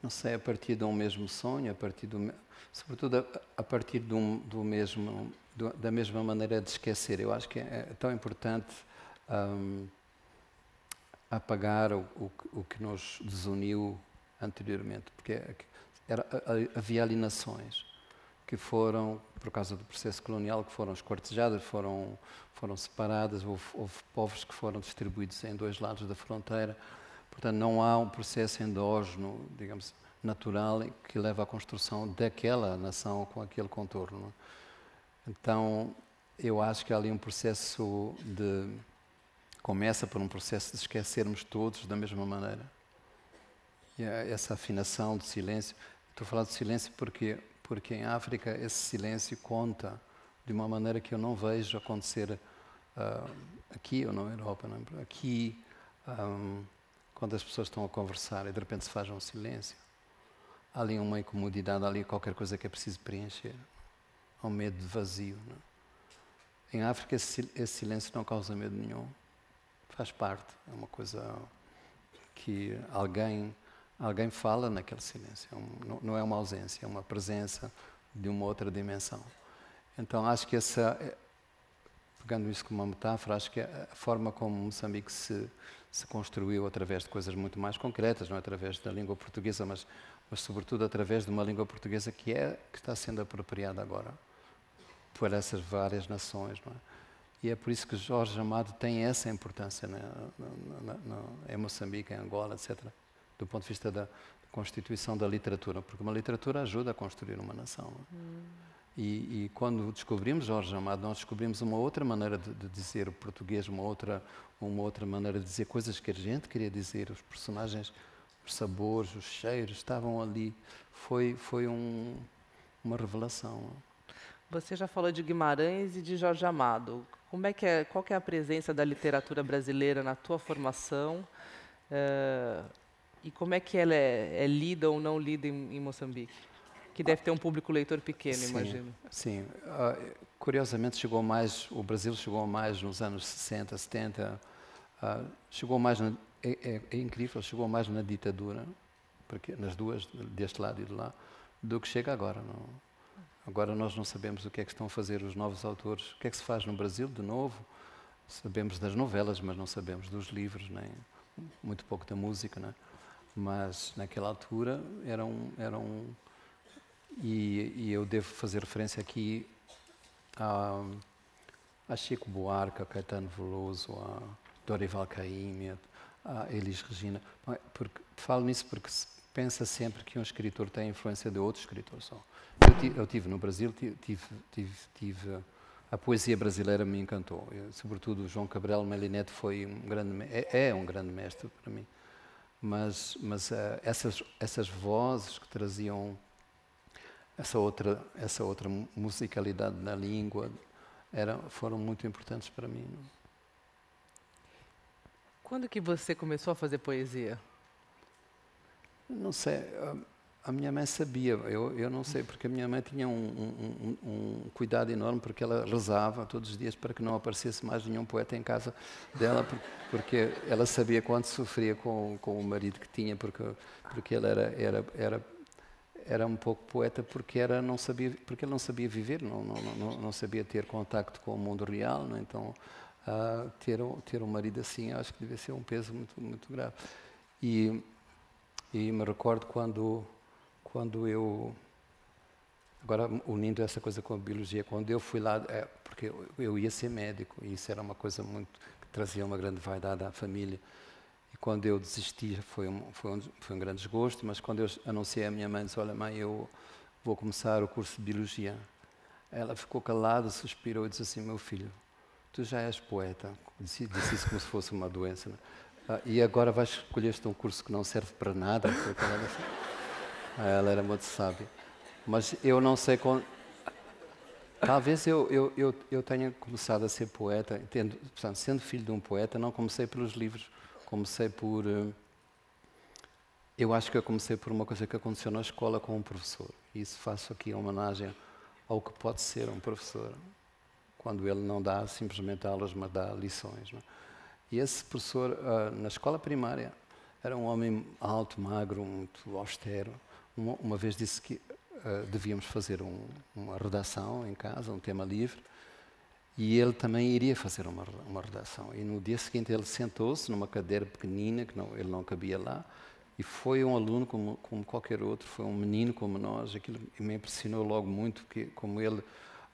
Não sei, a partir de um mesmo sonho, sobretudo a partir da mesma maneira de esquecer. Eu acho que é tão importante apagar o que nos desuniu anteriormente, porque havia ali nações que foram, por causa do processo colonial, que foram esquartejadas, foram separadas, houve povos que foram distribuídos em dois lados da fronteira. Portanto, não há um processo endógeno, digamos, natural, que leva à construção daquela nação com aquele contorno. Então, eu acho que há ali um processo começa por um processo de esquecermos todos da mesma maneira. E essa afinação de silêncio. Estou a falar de silêncio porque em África esse silêncio conta de uma maneira que eu não vejo acontecer aqui ou na Europa. Não? Aqui, quando as pessoas estão a conversar e de repente se faz um silêncio, há ali uma incomodidade, há ali qualquer coisa que é preciso preencher. Há um medo de vazio. Não? Em África esse silêncio não causa medo nenhum. Faz parte, é uma coisa que alguém fala naquele silêncio. Não é uma ausência, é uma presença de uma outra dimensão. Então acho que pegando isso como uma metáfora, acho que a forma como Moçambique se construiu através de coisas muito mais concretas, não é através da língua portuguesa, mas sobretudo através de uma língua portuguesa que está sendo apropriada agora por essas várias nações, não é? E é por isso que Jorge Amado tem essa importância em Moçambique, em Angola, etc., do ponto de vista da constituição da literatura, porque uma literatura ajuda a construir uma nação. E quando descobrimos Jorge Amado, nós descobrimos uma outra maneira de dizer o português, uma outra maneira de dizer coisas que a gente queria dizer, os personagens, os sabores, os cheiros, estavam ali. Foi uma revelação. Você já falou de Guimarães e de Jorge Amado. Qual que é a presença da literatura brasileira na tua formação? E como é que ela é lida ou não lida em Moçambique? Que deve ter um público leitor pequeno, sim, imagino. Sim. Curiosamente, o Brasil chegou mais nos anos 60, 70, chegou mais, é incrível, chegou mais na ditadura, porque nas duas, deste lado e de lá, do que chega agora. Não? Agora nós não sabemos o que é que estão a fazer os novos autores. O que é que se faz no Brasil, de novo? Sabemos das novelas, mas não sabemos dos livros, nem muito pouco da música, né? Mas naquela altura e eu devo fazer referência aqui a Chico Buarque, a Caetano Veloso, a Dorival Caymmi, a Elis Regina. Falo nisso porque se pensa sempre que um escritor tem influência de outro escritor só. Eu tive no Brasil, a poesia brasileira me encantou. Sobretudo o João Cabral Melinete foi um grande mestre para mim. Mas essas vozes que traziam essa outra musicalidade na língua foram muito importantes para mim. Quando que você começou a fazer poesia? Não sei. A minha mãe sabia, eu não sei, porque a minha mãe tinha um cuidado enorme, porque ela rezava todos os dias para que não aparecesse mais nenhum poeta em casa dela, porque ela sabia quanto sofria com o marido que tinha, porque ele era um pouco poeta porque ele não sabia viver, não sabia ter contacto com o mundo real, não é? Então ter um marido assim, acho que devia ser um peso muito grave. E me recordo quando eu, agora unindo essa coisa com a biologia, quando eu fui lá, porque eu ia ser médico, e isso era uma coisa que trazia uma grande vaidade à família. E quando eu desisti, foi um grande desgosto, mas quando eu anunciei à minha mãe, disse: olha, mãe, eu vou começar o curso de Biologia. Ela ficou calada, suspirou e disse assim: meu filho, tu já és poeta. Disse isso como se fosse uma doença. E agora vais escolher-te um curso que não serve para nada. Ela era muito sábia. Mas eu não sei quando... Talvez eu tenha começado a ser poeta, portanto, sendo filho de um poeta, não comecei pelos livros. Comecei por... eu acho que eu comecei por uma coisa que aconteceu na escola com um professor. E isso faço aqui uma homenagem ao que pode ser um professor, quando ele não dá simplesmente aulas, mas dá lições. Não é? E esse professor, na escola primária, era um homem alto, magro, muito austero. Uma vez disse que devíamos fazer uma redação em casa, um tema livre, e ele também iria fazer uma redação. E no dia seguinte ele sentou-se numa cadeira pequenina, que ele não cabia lá, e foi um aluno como qualquer outro, foi um menino como nós. Aquilo me impressionou logo muito, como ele,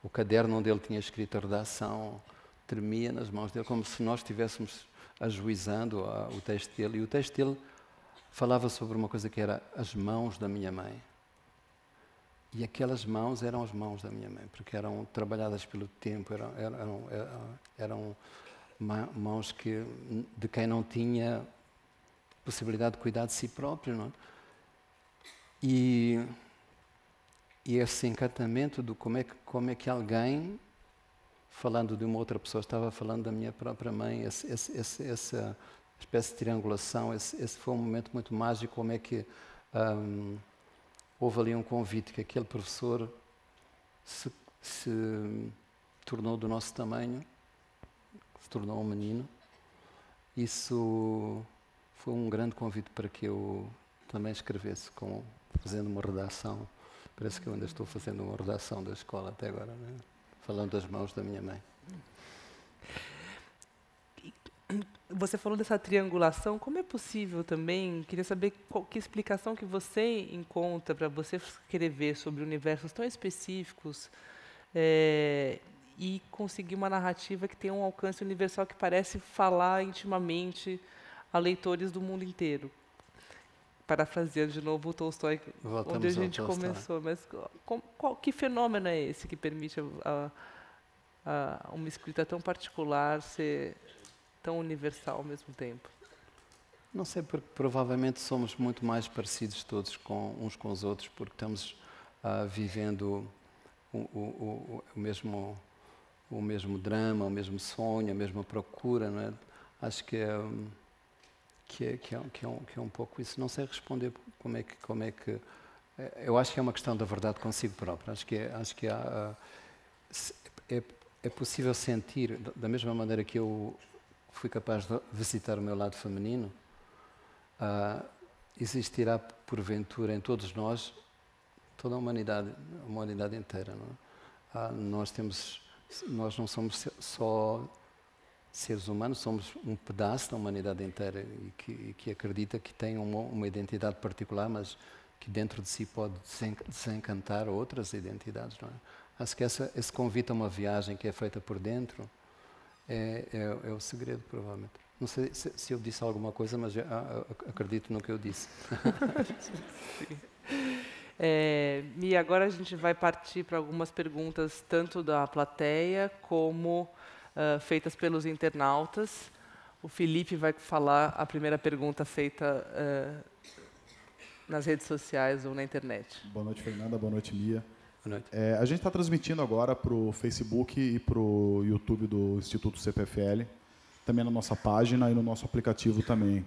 o caderno onde ele tinha escrito a redação, tremia nas mãos dele, como se nós estivéssemos ajuizando o texto dele. E o texto dele falava sobre uma coisa que era as mãos da minha mãe. E aquelas mãos eram as mãos da minha mãe, porque eram trabalhadas pelo tempo, eram mãos de quem não tinha possibilidade de cuidar de si próprio. Não é? E esse encantamento de como é que alguém, falando de uma outra pessoa, estava falando da minha própria mãe, essa espécie de triangulação, esse foi um momento muito mágico, como é que... houve ali um convite que aquele professor se tornou do nosso tamanho, se tornou um menino. Isso foi um grande convite para que eu também escrevesse, fazendo uma redação. Parece que eu ainda estou fazendo uma redação da escola até agora, né? Falando das mãos da minha mãe. Você falou dessa triangulação, como é possível também, queria saber que explicação que você encontra para você escrever sobre universos tão específicos e conseguir uma narrativa que tenha um alcance universal que parece falar intimamente a leitores do mundo inteiro. Parafraseando de novo o Tolstói, onde a gente começou. Mas que fenômeno é esse que permite uma escrita tão particular ser tão universal ao mesmo tempo? Não sei, porque provavelmente somos muito mais parecidos todos uns com os outros, porque estamos vivendo o mesmo drama, o mesmo sonho, a mesma procura, não é? Acho que é um pouco isso. Não sei responder como é que eu acho que é uma questão da verdade consigo próprio. Acho que é possível sentir, da mesma maneira que eu fui capaz de visitar o meu lado feminino, existirá porventura em todos nós toda a humanidade inteira. Não é? Nós não somos só seres humanos, somos um pedaço da humanidade inteira e que acredita que tem uma identidade particular, mas que dentro de si pode desencantar outras identidades. Não é? Acho que esse convite a uma viagem que é feita por dentro é o segredo, provavelmente. Não sei se eu disse alguma coisa, mas acredito no que eu disse. E agora a gente vai partir para algumas perguntas, tanto da plateia como feitas pelos internautas. O Felipe vai falar a primeira pergunta feita nas redes sociais ou na internet. Boa noite, Fernanda. Boa noite, Mia. Boa noite. A gente está transmitindo agora para o Facebook e para o YouTube do Instituto CPFL, também na nossa página e no nosso aplicativo também.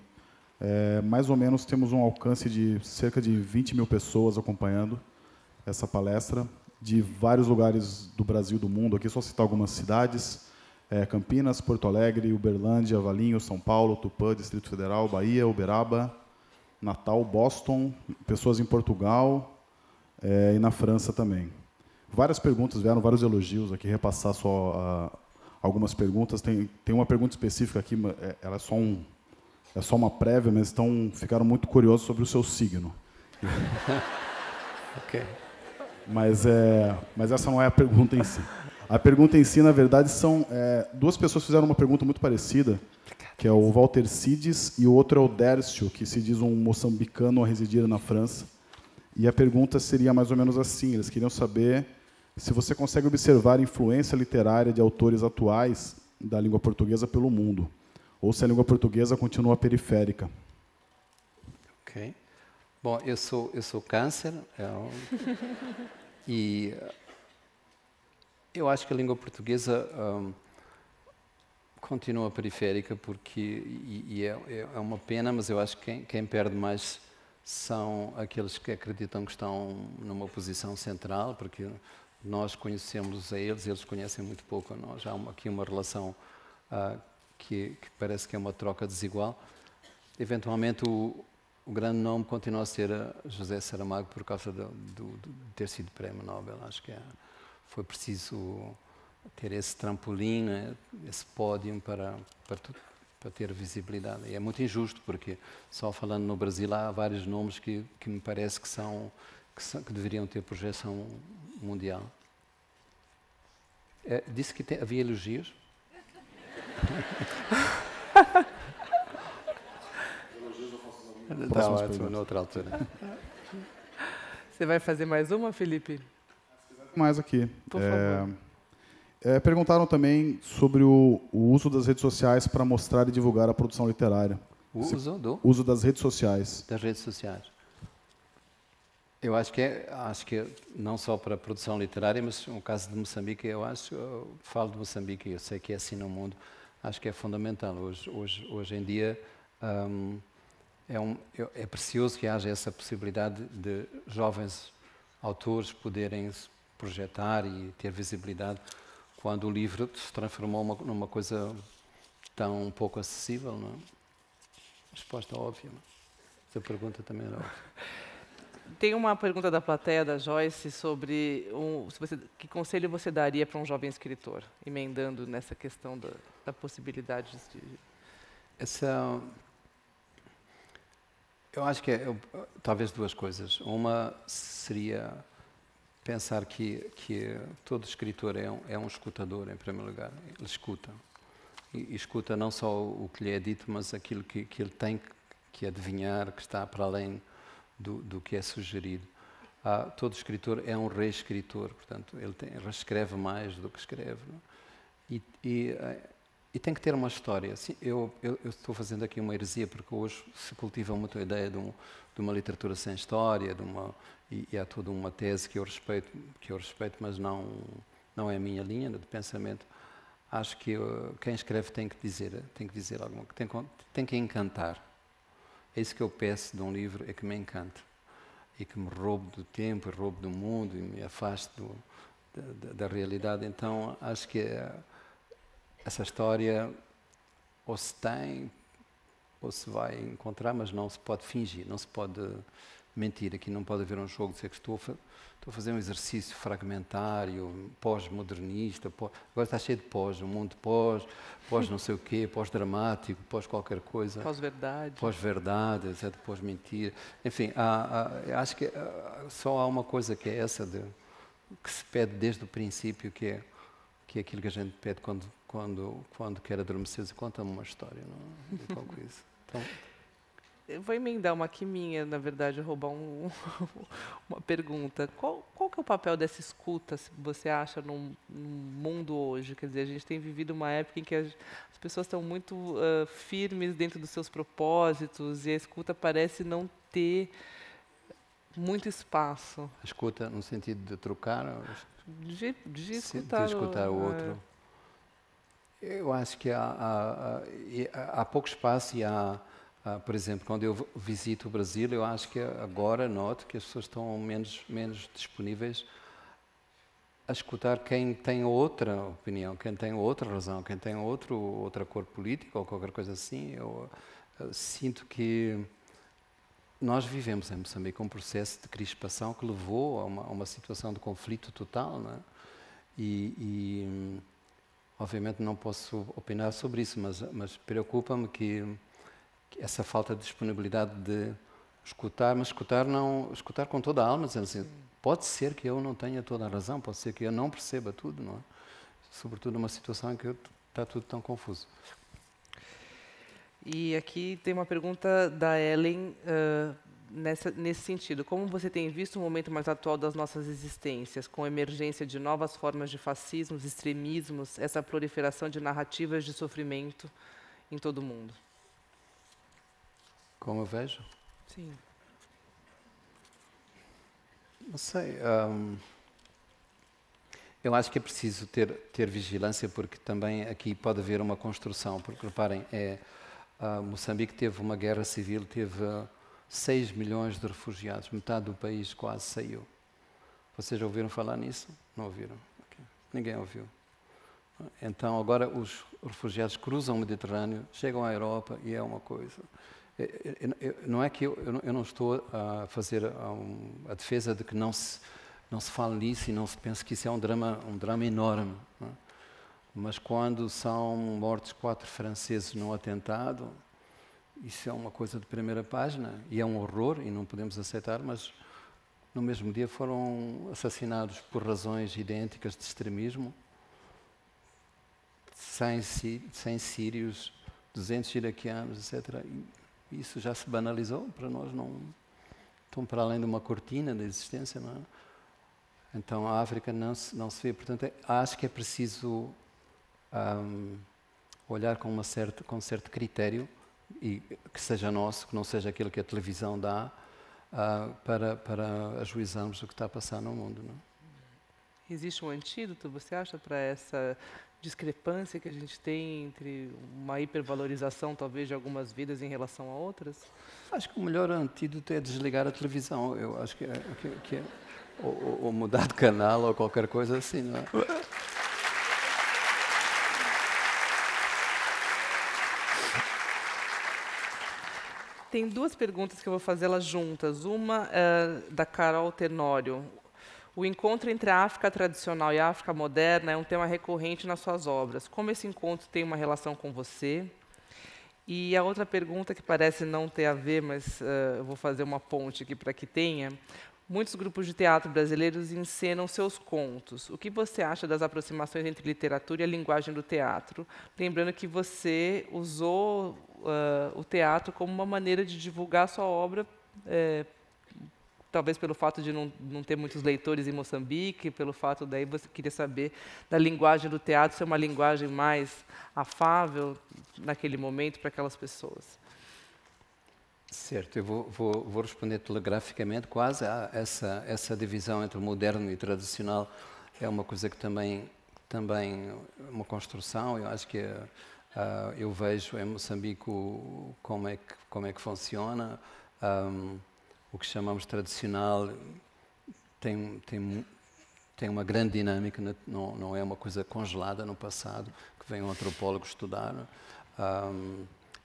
Mais ou menos temos um alcance de cerca de 20 mil pessoas acompanhando essa palestra, de vários lugares do Brasil e do mundo. Aqui só citar algumas cidades: Campinas, Porto Alegre, Uberlândia, Valinhos, São Paulo, Tupã, Distrito Federal, Bahia, Uberaba, Natal, Boston, pessoas em Portugal, e na França também. Várias perguntas vieram, vários elogios aqui, repassar só algumas perguntas. Tem uma pergunta específica aqui, ela é só uma prévia, mas ficaram muito curiosos sobre o seu signo. Ok. Mas essa não é a pergunta em si. A pergunta em si, na verdade, são... duas pessoas fizeram uma pergunta muito parecida, que é o Walter Cides e o outro é o Dércio, que se diz um moçambicano a residir na França. E a pergunta seria mais ou menos assim, eles queriam saber se você consegue observar a influência literária de autores atuais da língua portuguesa pelo mundo, ou se a língua portuguesa continua periférica. Ok. Bom, eu sou câncer, e eu acho que a língua portuguesa continua periférica, porque é uma pena, mas eu acho que quem perde mais são aqueles que acreditam que estão numa posição central, porque nós conhecemos a eles, eles conhecem muito pouco a nós. Há aqui uma relação que parece que é uma troca desigual. Eventualmente, o grande nome continua a ser José Saramago por causa de ter sido Prémio Nobel. Acho que foi preciso ter esse trampolim, né, esse pódio para ter visibilidade. E é muito injusto, porque só falando no Brasil há vários nomes que me parece que deveriam ter projeção mundial. Disse que havia elogios? Está ótimo, noutra altura. Você vai fazer mais uma, Felipe? Mais aqui. Por favor. Perguntaram também sobre o uso das redes sociais para mostrar e divulgar a produção literária. O uso das redes sociais. Das redes sociais. Eu acho que não só para a produção literária, mas no caso de Moçambique, eu falo de Moçambique, eu sei que é assim no mundo, acho que é fundamental. Hoje em dia é precioso que haja essa possibilidade de jovens autores poderem se projetar e ter visibilidade, quando o livro se transformou numa coisa tão pouco acessível, não é? Resposta óbvia. Essa pergunta também era óbvia. Tem uma pergunta da plateia, da Joyce, sobre que conselho você daria para um jovem escritor, emendando nessa questão da possibilidade de... Eu acho que talvez duas coisas. Uma seria pensar que todo escritor é um escutador, em primeiro lugar. Ele escuta. E escuta não só o que lhe é dito, mas aquilo que ele tem que adivinhar, que está para além do que é sugerido. Todo escritor é um reescritor, portanto, ele reescreve mais do que escreve. Não? E tem que ter uma história. Assim, eu estou fazendo aqui uma heresia, porque hoje se cultiva muito a ideia de uma literatura sem história, e há toda uma tese que eu respeito, mas não é a minha linha de pensamento. Acho que quem escreve tem que dizer alguma coisa, tem que encantar. É isso que eu peço de um livro, é que me encante. E que me roube do tempo, e roube do mundo, e me afaste da realidade. Então, acho que essa história ou se tem, ou se vai encontrar, mas não se pode fingir, não se pode mentir. Aqui não pode haver um jogo de dizer que estou a fazer um exercício fragmentário, pós-modernista, agora está cheio de pós, um mundo pós não sei o quê, pós-dramático, pós qualquer coisa. Pós-verdade. Pós-verdade, etc., pós-mentira. Enfim, acho que só há uma coisa que é essa, que se pede desde o princípio, que é aquilo que a gente pede quando quer adormecer, conta-me uma história, não é? Qual coisa. Então, eu vou emendar uma aqui minha, na verdade, roubar uma pergunta. Qual que é o papel dessa escuta, você acha, no mundo hoje? Quer dizer, a gente tem vivido uma época em que as pessoas estão muito firmes dentro dos seus propósitos e a escuta parece não ter muito espaço. A escuta no sentido de trocar? De escutar o outro. Eu acho que há pouco espaço e por exemplo, quando eu visito o Brasil, eu acho que agora noto que as pessoas estão menos disponíveis a escutar quem tem outra opinião, quem tem outra razão, quem tem outra cor política ou qualquer coisa assim. Eu sinto que nós vivemos em Moçambique um processo de crispação que levou a uma situação de conflito total, não é? Obviamente não posso opinar sobre isso, mas preocupa-me que essa falta de disponibilidade de escutar, mas escutar com toda a alma, dizendo assim, pode ser que eu não tenha toda a razão, pode ser que eu não perceba tudo, não é? Sobretudo numa situação em que está tudo tão confuso. E aqui tem uma pergunta da Ellen nesse sentido. Como você tem visto o momento mais atual das nossas existências, com a emergência de novas formas de fascismos, extremismos, essa proliferação de narrativas de sofrimento em todo o mundo? Como eu vejo? Sim. Não sei. Eu acho que é preciso ter vigilância, porque também aqui pode haver uma construção. Porque, reparem, Moçambique teve uma guerra civil, teve 6 milhões de refugiados, metade do país quase saiu. Vocês já ouviram falar nisso? Não ouviram? Okay. Ninguém ouviu. Então, agora os refugiados cruzam o Mediterrâneo, chegam à Europa e é uma coisa. Não é que eu não estou a fazer a defesa de que não se fale nisso e não se pense que isso é um drama enorme. Não é? Mas quando são mortos 4 franceses num atentado, isso é uma coisa de primeira página e é um horror e não podemos aceitar, mas no mesmo dia foram assassinados por razões idênticas de extremismo 100 sírios, 200 iraquianos, etc. E isso já se banalizou, para nós não estão para além de uma cortina da existência, não é? Então a África não se vê. Portanto, acho que é preciso olhar com certo critério, e que seja nosso, que não seja aquilo que a televisão dá, para ajuizarmos o que está a passar no mundo. Não é? Existe um antídoto, você acha, para essa discrepância que a gente tem entre uma hipervalorização, talvez, de algumas vidas em relação a outras? Acho que o melhor antídoto é desligar a televisão. Eu acho que ou mudar de canal ou qualquer coisa assim, não é? Tem 2 perguntas que eu vou fazê-las juntas. Uma da Carol Tenório. O encontro entre a África tradicional e a África moderna é um tema recorrente nas suas obras. Como esse encontro tem uma relação com você? E a outra pergunta, que parece não ter a ver, mas eu vou fazer uma ponte aqui para que tenha. Muitos grupos de teatro brasileiros encenam seus contos. O que você acha das aproximações entre literatura e a linguagem do teatro? Lembrando que você usou o teatro como uma maneira de divulgar a sua obra, talvez pelo fato de não ter muitos leitores em Moçambique, pelo fato daí você queria saber da linguagem do teatro, ser uma linguagem mais afável naquele momento para aquelas pessoas. Certo, eu vou responder telegraficamente. Quase essa divisão entre o moderno e o tradicional é uma coisa que também é uma construção. Eu acho que eu vejo em Moçambique como é que funciona. O que chamamos tradicional tem uma grande dinâmica, não é uma coisa congelada no passado, que vem um antropólogo estudar.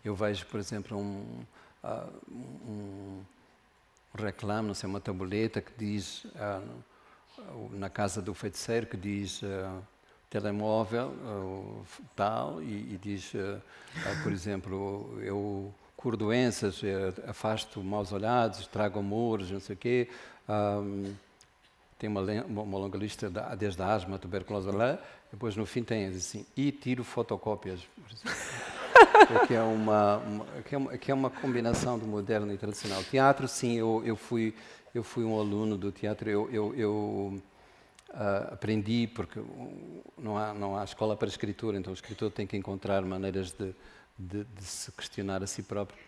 Eu vejo, por exemplo, um reclame, não sei, uma tabuleta que diz, na casa do feiticeiro, que diz telemóvel tal, e diz, por exemplo, eu curo doenças, afasto maus olhados, trago amores, não sei o quê. Tem uma longa lista, desde a asma, tuberculose, lá. Depois no fim tem assim, e tiro fotocópias. que é uma combinação do moderno e tradicional. Teatro, sim, eu fui um aluno do teatro. Eu aprendi, porque não há escola para escritor, então o escritor tem que encontrar maneiras de se questionar a si próprio.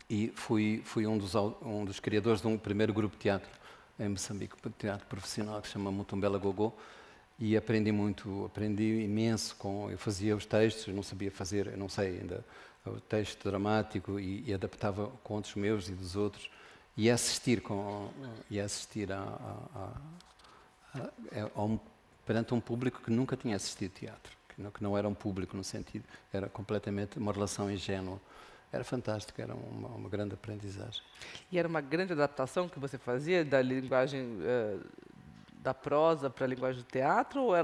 E fui um dos criadores de um primeiro grupo de teatro em Moçambique, teatro profissional, que se chama Mutumbela Gogô. E aprendi imenso. Eu fazia os textos, eu não sabia fazer, eu não sei ainda, o texto dramático, e adaptava contos meus e dos outros, e assistir perante um público que nunca tinha assistido teatro, que não era um público no sentido, era completamente uma relação ingênua. era fantástico, era uma grande aprendizagem. E era uma grande adaptação que você fazia da linguagem da prosa para a linguagem do teatro, ou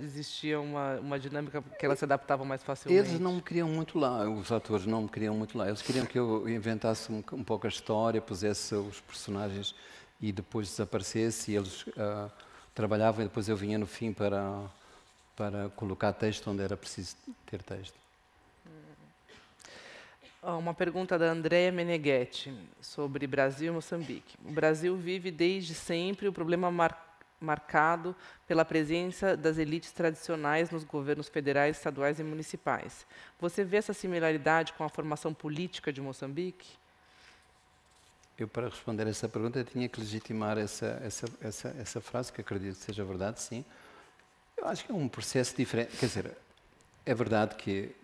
existia uma dinâmica que elas se adaptavam mais facilmente? Eles não me queriam muito lá, os atores não me queriam muito lá. Eles queriam que eu inventasse um pouco a história, pusesse os personagens e depois desaparecesse, e eles trabalhavam, e depois eu vinha no fim para colocar texto onde era preciso ter texto. Uma pergunta da Andrea Meneghetti sobre Brasil e Moçambique. O Brasil vive desde sempre o problema marcado pela presença das elites tradicionais nos governos federais, estaduais e municipais. Você vê essa similaridade com a formação política de Moçambique? Eu, para responder essa pergunta, tinha que legitimar essa frase, que acredito que seja verdade, sim. Eu acho que é um processo diferente. Quer dizer, é verdade que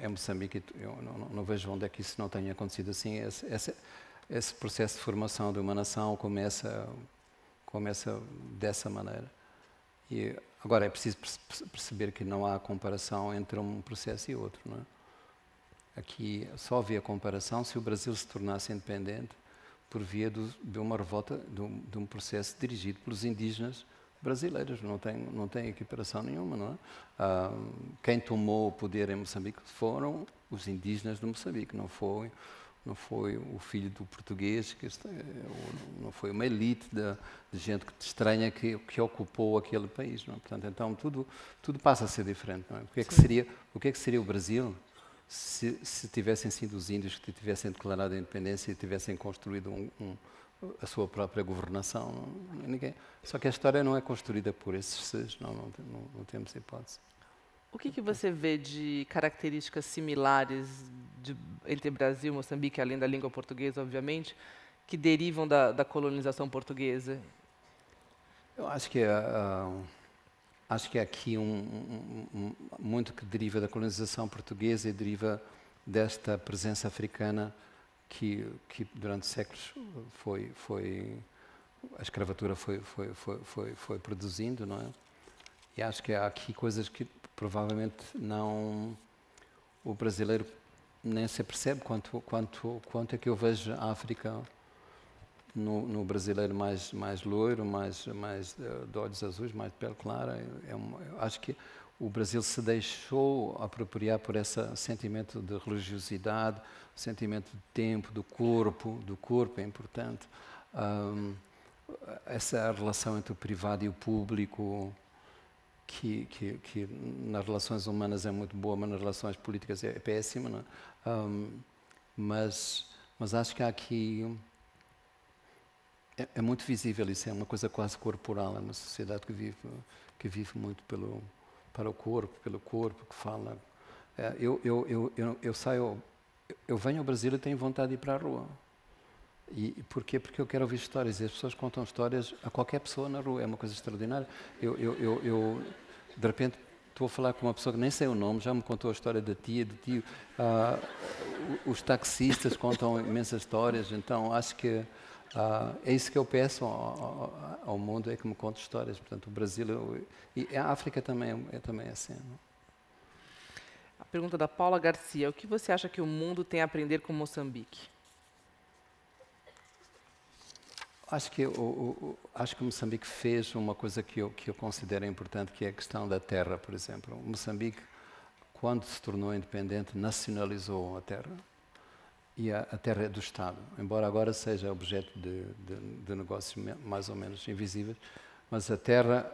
em Moçambique, eu não vejo onde é que isso não tenha acontecido assim. Esse processo de formação de uma nação começa dessa maneira. E agora é preciso perceber que não há comparação entre um processo e outro, não é? Aqui só havia comparação se o Brasil se tornasse independente por via de uma revolta, de um processo dirigido pelos indígenas brasileiros. Não tem equiparação nenhuma, não é? Quem tomou o poder em Moçambique foram os indígenas de Moçambique, não foi o filho do português, não foi uma elite de gente estranha que ocupou aquele país, não é? Portanto, então tudo passa a ser diferente, não é? O que é que seria o Brasil se tivessem sido os índios que tivessem declarado a independência e tivessem construído a sua própria governação? Ninguém. Só que a história não é construída por esses seres, não temos hipótese. O que você vê de características similares entre Brasil e Moçambique, além da língua portuguesa, obviamente, que derivam da colonização portuguesa? Eu acho que aqui muito que deriva da colonização portuguesa e deriva desta presença africana que durante séculos a escravatura foi produzindo, não é? E acho que há aqui coisas que provavelmente o brasileiro nem se percebe quanto é que eu vejo a África no brasileiro mais loiro, mais de olhos azuis, mais de pele clara. Acho que o Brasil se deixou apropriar por esse sentimento de religiosidade, sentimento de tempo, do corpo é importante. Essa relação entre o privado e o público, que nas relações humanas é muito boa, mas nas relações políticas é péssima, não é? Mas acho que há aqui... É muito visível isso, é uma coisa quase corporal, é uma sociedade que vive muito para o corpo, pelo corpo, que fala. Eu venho ao Brasil e tenho vontade de ir para a rua. E porquê? Porque eu quero ouvir histórias, e as pessoas contam histórias a qualquer pessoa na rua, é uma coisa extraordinária. De repente, estou a falar com uma pessoa que nem sei o nome, já me contou a história da tia, do tio. Os taxistas contam imensas histórias, então acho que é isso que eu peço ao mundo, é que me conte histórias. Portanto, o Brasil e a África também é assim. Não? A pergunta da Paula Garcia: o que você acha que o mundo tem a aprender com Moçambique? Acho que Moçambique fez uma coisa que eu considero importante, que é a questão da terra, por exemplo. Moçambique, quando se tornou independente, nacionalizou a terra. E a terra é do Estado, embora agora seja objeto de negócios mais ou menos invisíveis, mas a terra,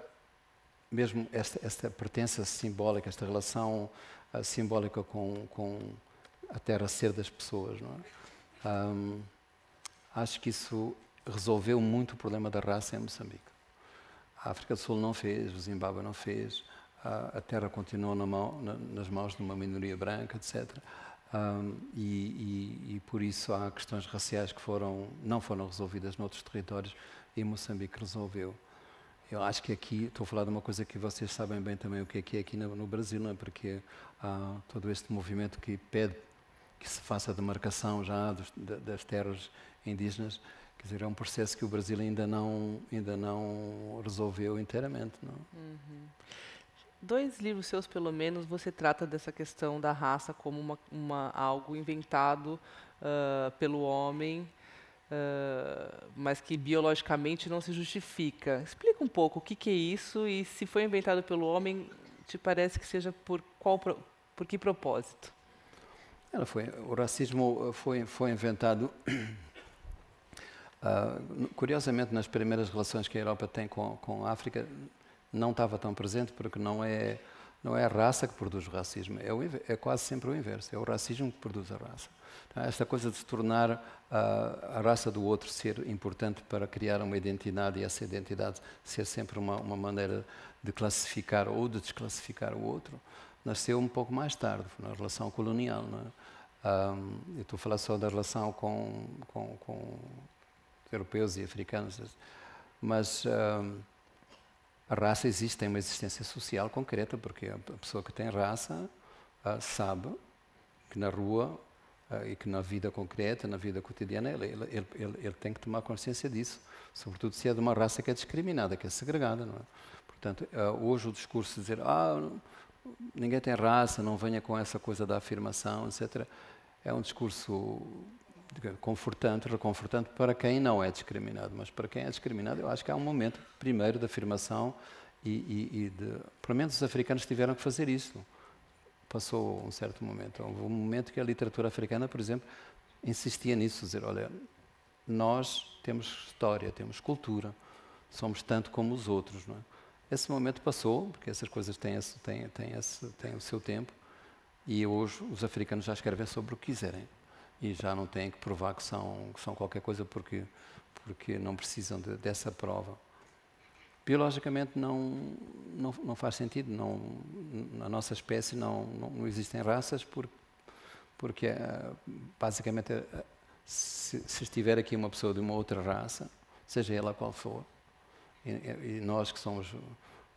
mesmo esta pertença simbólica, esta relação simbólica com a terra ser das pessoas, não é? Acho que isso resolveu muito o problema da raça em Moçambique. A África do Sul não fez, o Zimbábue não fez, a terra continuou nas mãos de uma minoria branca, etc. E por isso há questões raciais que não foram resolvidas noutros territórios e Moçambique resolveu. Eu acho que aqui, estou a falar de uma coisa que vocês sabem bem também o que é aqui no Brasil, não é? Porque há todo este movimento que pede que se faça a demarcação já das terras indígenas. Quer dizer, é um processo que o Brasil ainda não resolveu inteiramente. Não? 2 livros seus, pelo menos, você trata dessa questão da raça como algo inventado pelo homem, mas que biologicamente não se justifica. Explica um pouco o que é isso e se foi inventado pelo homem, te parece que seja por que propósito? O racismo foi inventado, curiosamente, nas primeiras relações que a Europa tem com a África, não estava tão presente, porque não é a raça que produz o racismo, é quase sempre o inverso, é o racismo que produz a raça. Então, esta coisa de se tornar a raça do outro ser importante para criar uma identidade, e essa identidade ser sempre uma maneira de classificar ou de desclassificar o outro, nasceu um pouco mais tarde, na relação colonial. Não é? Eu estou a falar só da relação com europeus e africanos, mas a raça existe, tem uma existência social concreta, porque a pessoa que tem raça sabe que na rua e que na vida concreta, na vida cotidiana, ele tem que tomar consciência disso, sobretudo se é de uma raça que é discriminada, que é segregada. Não é? Portanto, hoje o discurso de dizer ninguém tem raça, não venha com essa coisa da afirmação, etc., é um discurso confortante, reconfortante para quem não é discriminado, mas para quem é discriminado eu acho que há um momento primeiro de afirmação e pelo menos os africanos tiveram que fazer isso. Passou um certo momento. Houve um momento que a literatura africana, por exemplo, insistia nisso, dizer, olha, nós temos história, temos cultura, somos tanto como os outros. Não é? Esse momento passou, porque essas coisas têm o seu tempo, e hoje os africanos já escrevem sobre o que quiserem. E já não têm que provar que são qualquer coisa porque não precisam dessa prova. Biologicamente não faz sentido, na nossa espécie não existem raças porque basicamente se estiver aqui uma pessoa de uma outra raça, seja ela qual for, e nós que somos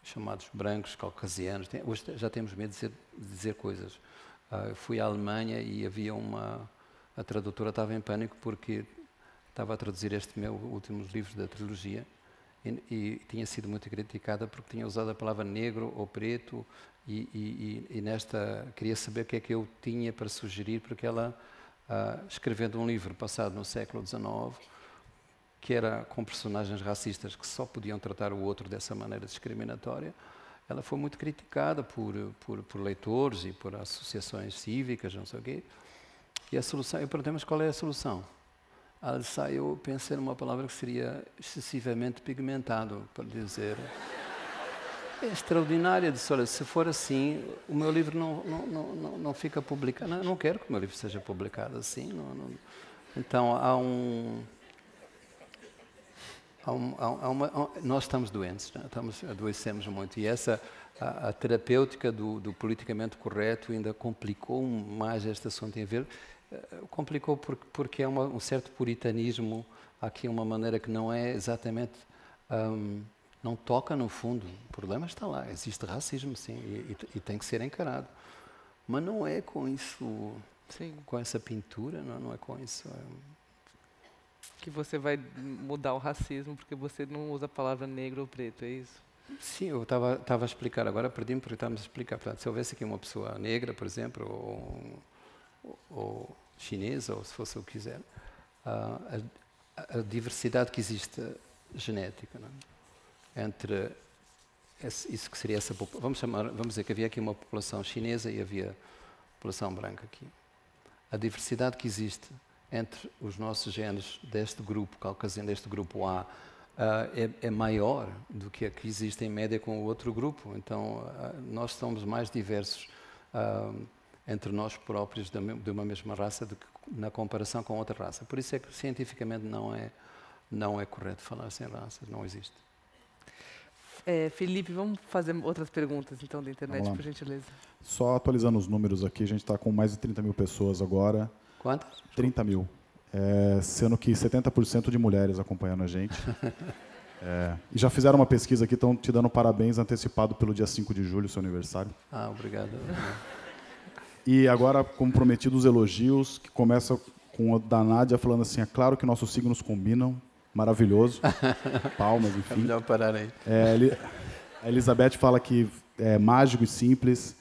chamados brancos, caucasianos, hoje já temos medo de dizer coisas. Eu fui à Alemanha e havia a tradutora estava em pânico porque estava a traduzir este meu último livro da trilogia e tinha sido muito criticada porque tinha usado a palavra negro ou preto e queria saber o que é que eu tinha para sugerir, porque ela, escrevendo um livro passado no século XIX, que era com personagens racistas que só podiam tratar o outro dessa maneira discriminatória, ela foi muito criticada por leitores e por associações cívicas, não sei o quê. E a solução, eu perguntei, mas qual é a solução? Ela disse, eu pensei numa palavra que seria excessivamente pigmentado, para dizer. É extraordinária, disse, olha, se for assim, o meu livro não fica publicado. Não quero que o meu livro seja publicado assim. Então, nós estamos doentes, adoecemos muito. E a terapêutica do politicamente correto ainda complicou mais este assunto em ver. Complicou porque é um certo puritanismo, há aqui uma maneira que não é exatamente, não toca no fundo. O problema está lá, existe racismo, sim, e tem que ser encarado. Mas não é com isso, sim, com essa pintura, não é com isso. Que você vai mudar o racismo porque você não usa a palavra negro ou preto, é isso? Sim, eu estava a explicar, agora perdi-me porque estávamos a explicar. Portanto, se houvesse aqui uma pessoa negra, por exemplo, ou chinesa, ou se fosse o que quiser, a diversidade que existe genética, não é? Entre isso que seria essa população, vamos dizer que havia aqui uma população chinesa e havia população branca aqui. A diversidade que existe entre os nossos genes deste grupo caucasiano, deste grupo A, é maior do que a que existe em média com o outro grupo. Então, nós somos mais diversos entre nós próprios de uma mesma raça do que na comparação com outra raça. Por isso é que cientificamente não é correto falar sem raças, não existe. Felipe, vamos fazer outras perguntas então da internet, por gentileza. Só atualizando os números aqui, a gente está com mais de 30 mil pessoas agora. Quantas? 30 mil. Sendo que 70% de mulheres acompanhando a gente. E já fizeram uma pesquisa aqui, estão te dando parabéns antecipado pelo dia 5 de julho, seu aniversário. Obrigado. E agora, como prometido, os elogios, que começa com o da Nádia falando assim, é claro que nossos signos combinam, maravilhoso. Palmas, enfim. É melhor parar aí. A Elizabeth fala que mágico e simples.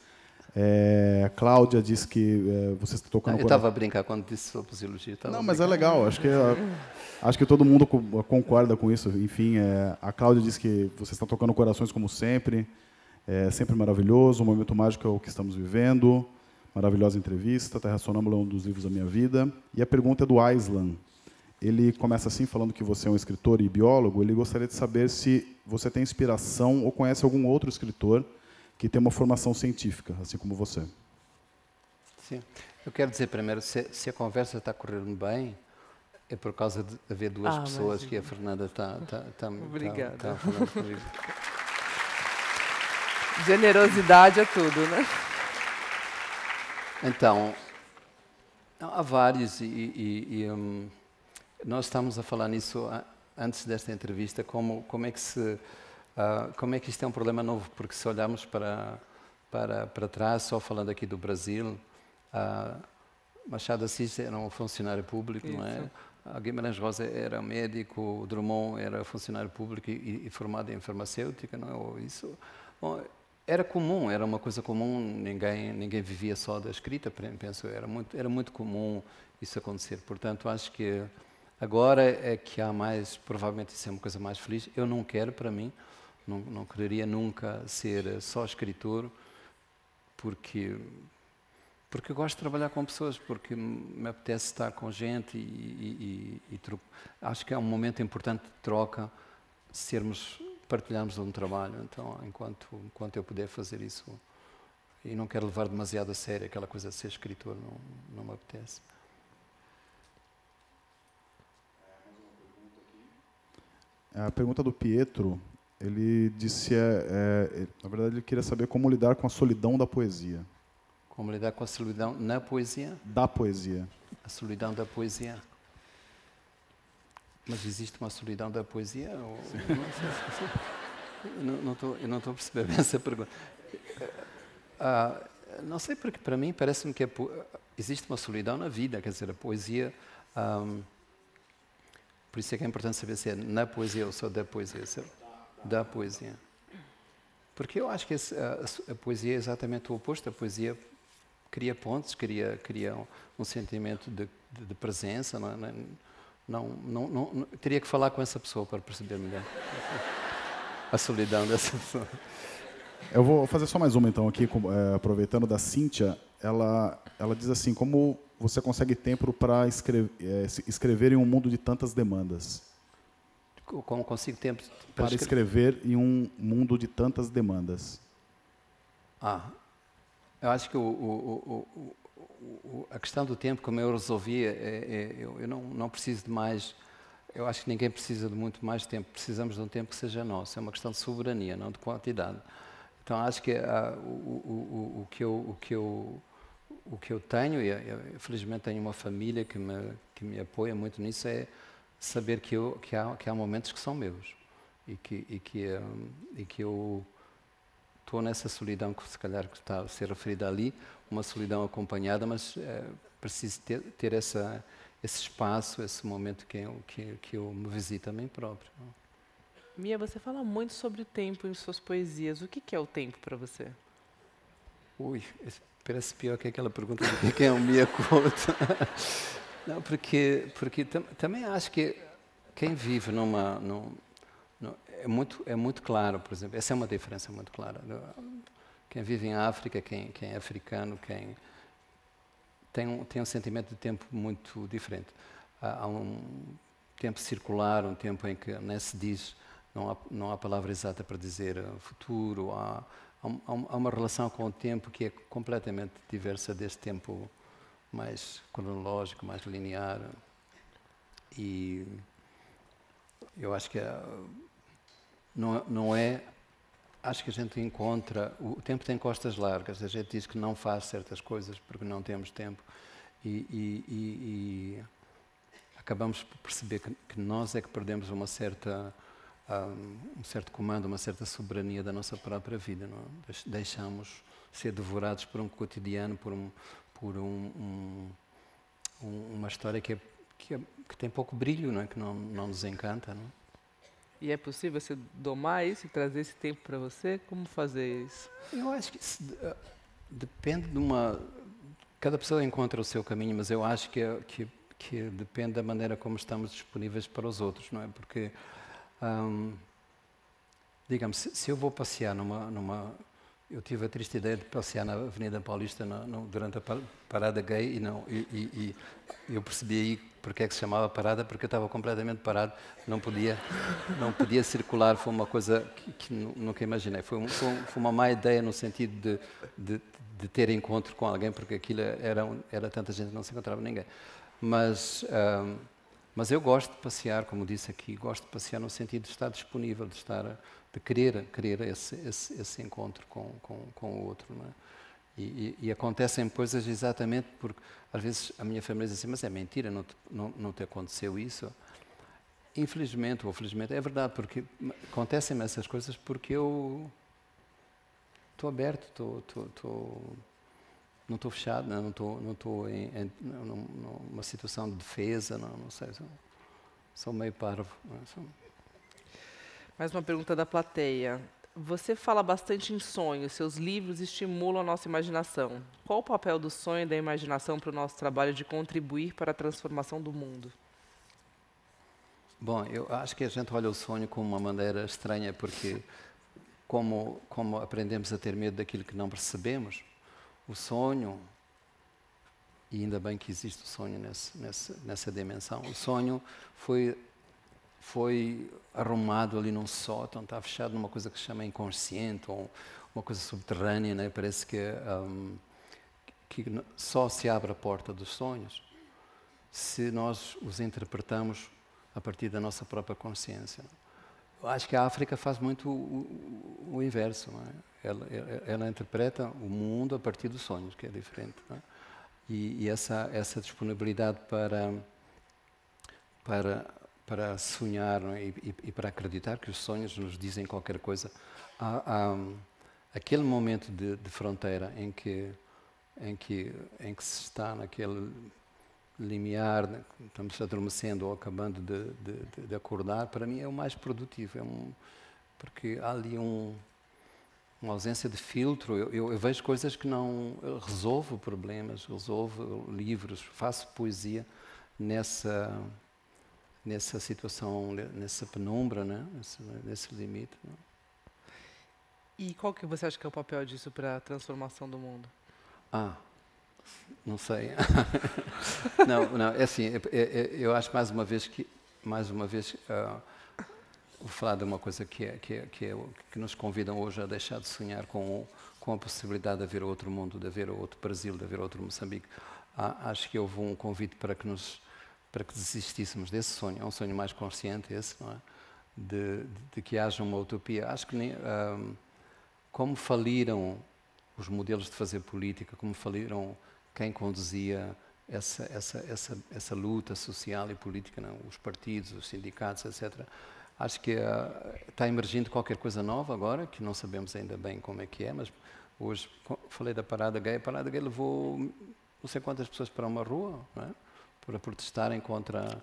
Cláudia diz que você está tocando... Eu estava a brincar quando disse sobre os elogios. Não, mas é legal. Acho que todo mundo concorda com isso. Enfim, a Cláudia diz que você está tocando corações como sempre. É sempre maravilhoso. O momento mágico é o que estamos vivendo. Maravilhosa entrevista. Terra Sonâmbula é um dos livros da minha vida. E a pergunta é do Aislan. Ele começa assim, falando que você é um escritor e biólogo. Ele gostaria de saber se você tem inspiração ou conhece algum outro escritor que tem uma formação científica, assim como você. Sim. Eu quero dizer primeiro, se a conversa está correndo bem, é por causa de haver duas pessoas que a Fernanda está falando comigo. Generosidade é tudo, né? Então, há vários nós estamos a falar nisso antes desta entrevista, como é que isto é um problema novo, porque se olharmos para trás, só falando aqui do Brasil, Machado de Assis era um funcionário público, não é? Guimarães Rosa era médico, Drummond era funcionário público e formado em farmacêutica, não é? Ou isso, bom, era comum, era uma coisa comum, ninguém vivia só da escrita, penso, era muito comum isso acontecer. Portanto, acho que agora é que há mais, provavelmente isso é uma coisa mais feliz. Eu não quero para mim, não quereria nunca ser só escritor, porque eu gosto de trabalhar com pessoas, porque me apetece estar com gente acho que é um momento importante de troca, partilharmos um trabalho. Então, enquanto eu puder fazer isso, e não quero levar demasiado a sério aquela coisa de ser escritor, não me apetece. A pergunta do Pietro, ele disse, na verdade, ele queria saber como lidar com a solidão da poesia. Como lidar com a solidão na poesia? Da poesia. A solidão da poesia. Mas existe uma solidão da poesia? Eu não estou a perceber bem essa pergunta. Não sei, porque para mim parece-me que existe uma solidão na vida, quer dizer, a poesia... por isso é que é importante saber se é na poesia ou só da poesia. Da poesia. Porque eu acho que a poesia é exatamente o oposto. A poesia cria pontes, cria um sentimento de presença. Não, teria que falar com essa pessoa para perceber melhor a solidão dessa pessoa. Eu vou fazer só mais uma, então, aqui, aproveitando da Cíntia. Ela diz assim, como você consegue tempo para escrever em um mundo de tantas demandas? Como consigo tempo para escrever em um mundo de tantas demandas? Eu acho que a questão do tempo, como eu resolvi, eu não preciso de mais. Eu acho que ninguém precisa de muito mais tempo. Precisamos de um tempo que seja nosso. É uma questão de soberania, não de quantidade. Então acho que o que eu tenho, e eu felizmente tenho uma família que me apoia muito nisso, é saber que há momentos que são meus e que eu estou nessa solidão que se calhar está a ser referida ali, uma solidão acompanhada, mas preciso ter esse espaço, esse momento que eu me visito a mim próprio. Mia, você fala muito sobre o tempo em suas poesias. O que é o tempo para você? Parece pior que aquela pergunta de quem é o Mia Couto. Não, porque também acho que quem vive é muito claro, por exemplo, essa é uma diferença muito clara. Quem vive em África, quem é africano, quem tem um sentimento de tempo muito diferente. Há um tempo circular, um tempo em que nem se diz, não há palavra exata para dizer futuro, há uma relação com o tempo que é completamente diversa deste tempo mais cronológico, mais linear. E eu acho que não é... Acho que a gente encontra... O tempo tem costas largas. A gente diz que não faz certas coisas porque não temos tempo. E acabamos por perceber que nós é que perdemos um certo comando, uma certa soberania da nossa própria vida. Não? Deixamos ser devorados por um cotidiano, por uma história que tem pouco brilho, não é? Que não nos encanta. Não? E é possível você domar isso e trazer esse tempo para você? Como fazer isso? Eu acho que isso, depende de uma... Cada pessoa encontra o seu caminho, mas eu acho que depende da maneira como estamos disponíveis para os outros, não é? Porque, digamos, se eu vou passear eu tive a triste ideia de passear na Avenida Paulista durante a parada gay e eu percebi aí porque é que se chamava parada, porque eu estava completamente parado, não podia circular, foi uma coisa que nunca imaginei. Foi uma má ideia no sentido de ter encontro com alguém, porque aquilo era tanta gente, não se encontrava ninguém. Mas eu gosto de passear, como disse aqui, gosto de passear no sentido de estar disponível, de querer esse encontro com o outro, não é? E acontecem coisas exatamente porque, às vezes, a minha família diz assim, mas é mentira, não te aconteceu isso? Infelizmente ou felizmente, é verdade, porque acontecem-me essas coisas porque eu estou aberto, não estou fechado, não estou numa situação de defesa, não sei, sou meio parvo. Mais uma pergunta da plateia. Você fala bastante em sonhos, seus livros estimulam a nossa imaginação. Qual o papel do sonho e da imaginação para o nosso trabalho de contribuir para a transformação do mundo? Bom, eu acho que a gente olha o sonho como uma maneira estranha, porque como aprendemos a ter medo daquilo que não percebemos, o sonho, e ainda bem que existe o sonho nessa dimensão, o sonho foi arrumado ali num sótão, está fechado numa coisa que se chama inconsciente, ou uma coisa subterrânea, né? Parece que só se abre a porta dos sonhos se nós os interpretamos a partir da nossa própria consciência. Eu acho que a África faz muito o inverso, não é? Ela interpreta o mundo a partir dos sonhos, que é diferente, não é? E essa disponibilidade para sonhar, não é? E para acreditar que os sonhos nos dizem qualquer coisa. Há aquele momento de fronteira em que se está naquele limiar, né? Estamos adormecendo ou acabando de acordar, para mim é o mais produtivo, porque há ali uma ausência de filtro. Eu vejo coisas que não... Eu resolvo problemas, resolvo livros, faço poesia nessa situação, nessa penumbra, né? nesse limite. Né? E qual que você acha que é o papel disso para a transformação do mundo? Não sei. não, é assim, eu acho mais uma vez, vou falar de uma coisa que nos convidam hoje a deixar de sonhar com a possibilidade de haver outro mundo, de haver outro Brasil, de haver outro Moçambique. Acho que houve um convite para que desistíssemos desse sonho. É um sonho mais consciente esse, não é? De que haja uma utopia. Acho que como faliram os modelos de fazer política, como faliram quem conduzia essa luta social e política, não? Os partidos, os sindicatos, etc. Acho que está emergindo qualquer coisa nova agora, que não sabemos ainda bem como é que é, mas hoje falei da parada gay. A parada gay levou não sei quantas pessoas para uma rua, não é? Para protestarem contra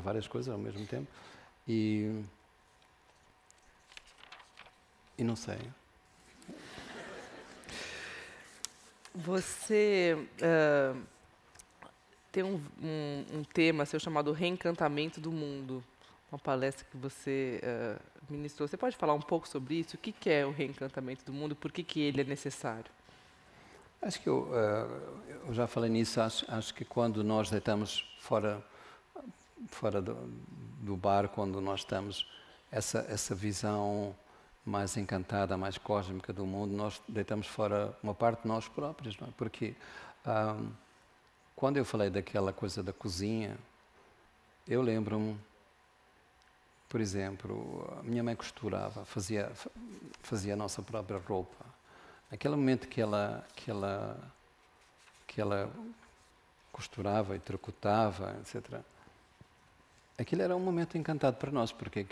várias coisas ao mesmo tempo. E não sei. Você tem um tema seu chamado Reencantamento do Mundo, uma palestra que você ministrou. Você pode falar um pouco sobre isso? O que é o reencantamento do mundo? Por que ele é necessário? Acho que eu já falei nisso. Acho que quando nós deitamos fora do bar, quando nós estamos essa visão mais encantada, mais cósmica do mundo, nós deitamos fora uma parte de nós próprios, não é? Porque quando eu falei daquela coisa da cozinha, eu lembro-me, por exemplo, a minha mãe costurava, fazia a nossa própria roupa. Naquele momento que ela costurava e tricotava, etc., aquilo era um momento encantado para nós, porque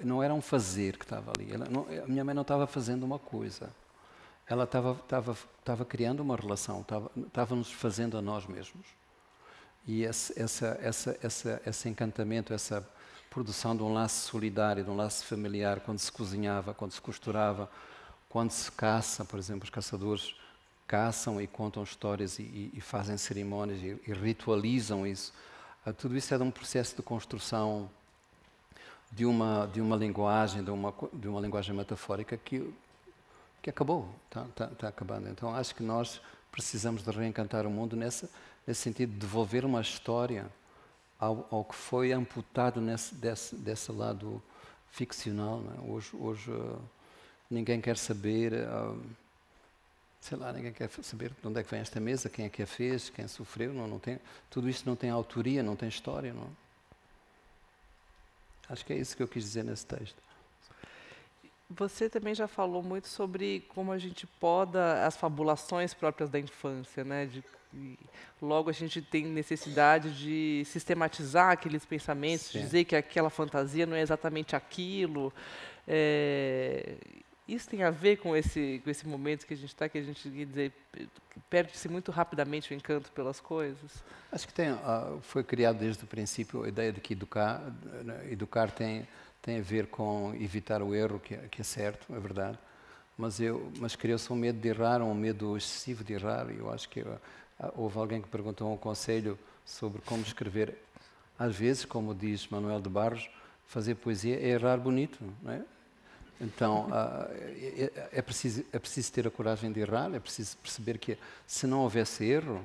não era um fazer que estava ali. A minha mãe não estava fazendo uma coisa. Ela estava criando uma relação, estava nos fazendo a nós mesmos. E esse encantamento, essa produção de um laço solidário, de um laço familiar, quando se cozinhava, quando se costurava, quando se caça, por exemplo, os caçadores caçam e contam histórias e fazem cerimônias e ritualizam isso. Tudo isso é de um processo de construção de uma linguagem, de uma linguagem metafórica que acabou, está acabando. Então acho que nós precisamos de reencantar o mundo nesse sentido, de devolver uma história ao que foi amputado desse lado ficcional. Não é? Hoje ninguém quer saber, sei lá, ninguém quer saber de onde é que vem esta mesa, quem é que a fez, quem sofreu. Não tem, tudo isso não tem autoria, não tem história. Não? Acho que é isso que eu quis dizer nesse texto. Você também já falou muito sobre como a gente poda as fabulações próprias da infância, né? Logo a gente tem necessidade de sistematizar aqueles pensamentos, Sim. dizer que aquela fantasia não é exatamente aquilo. Isso tem a ver com esse momento que a gente está, que a gente quer dizer, perde-se muito rapidamente o encanto pelas coisas? Acho que foi criado desde o princípio a ideia de que educar tem a ver com evitar o erro, que é certo, é verdade, mas criou-se um medo de errar, um medo excessivo de errar. Eu acho que houve alguém que perguntou um conselho sobre como escrever. Às vezes, como diz Manuel de Barros, fazer poesia é errar bonito, não é? Então, é preciso ter a coragem de errar, é preciso perceber que se não houvesse erro,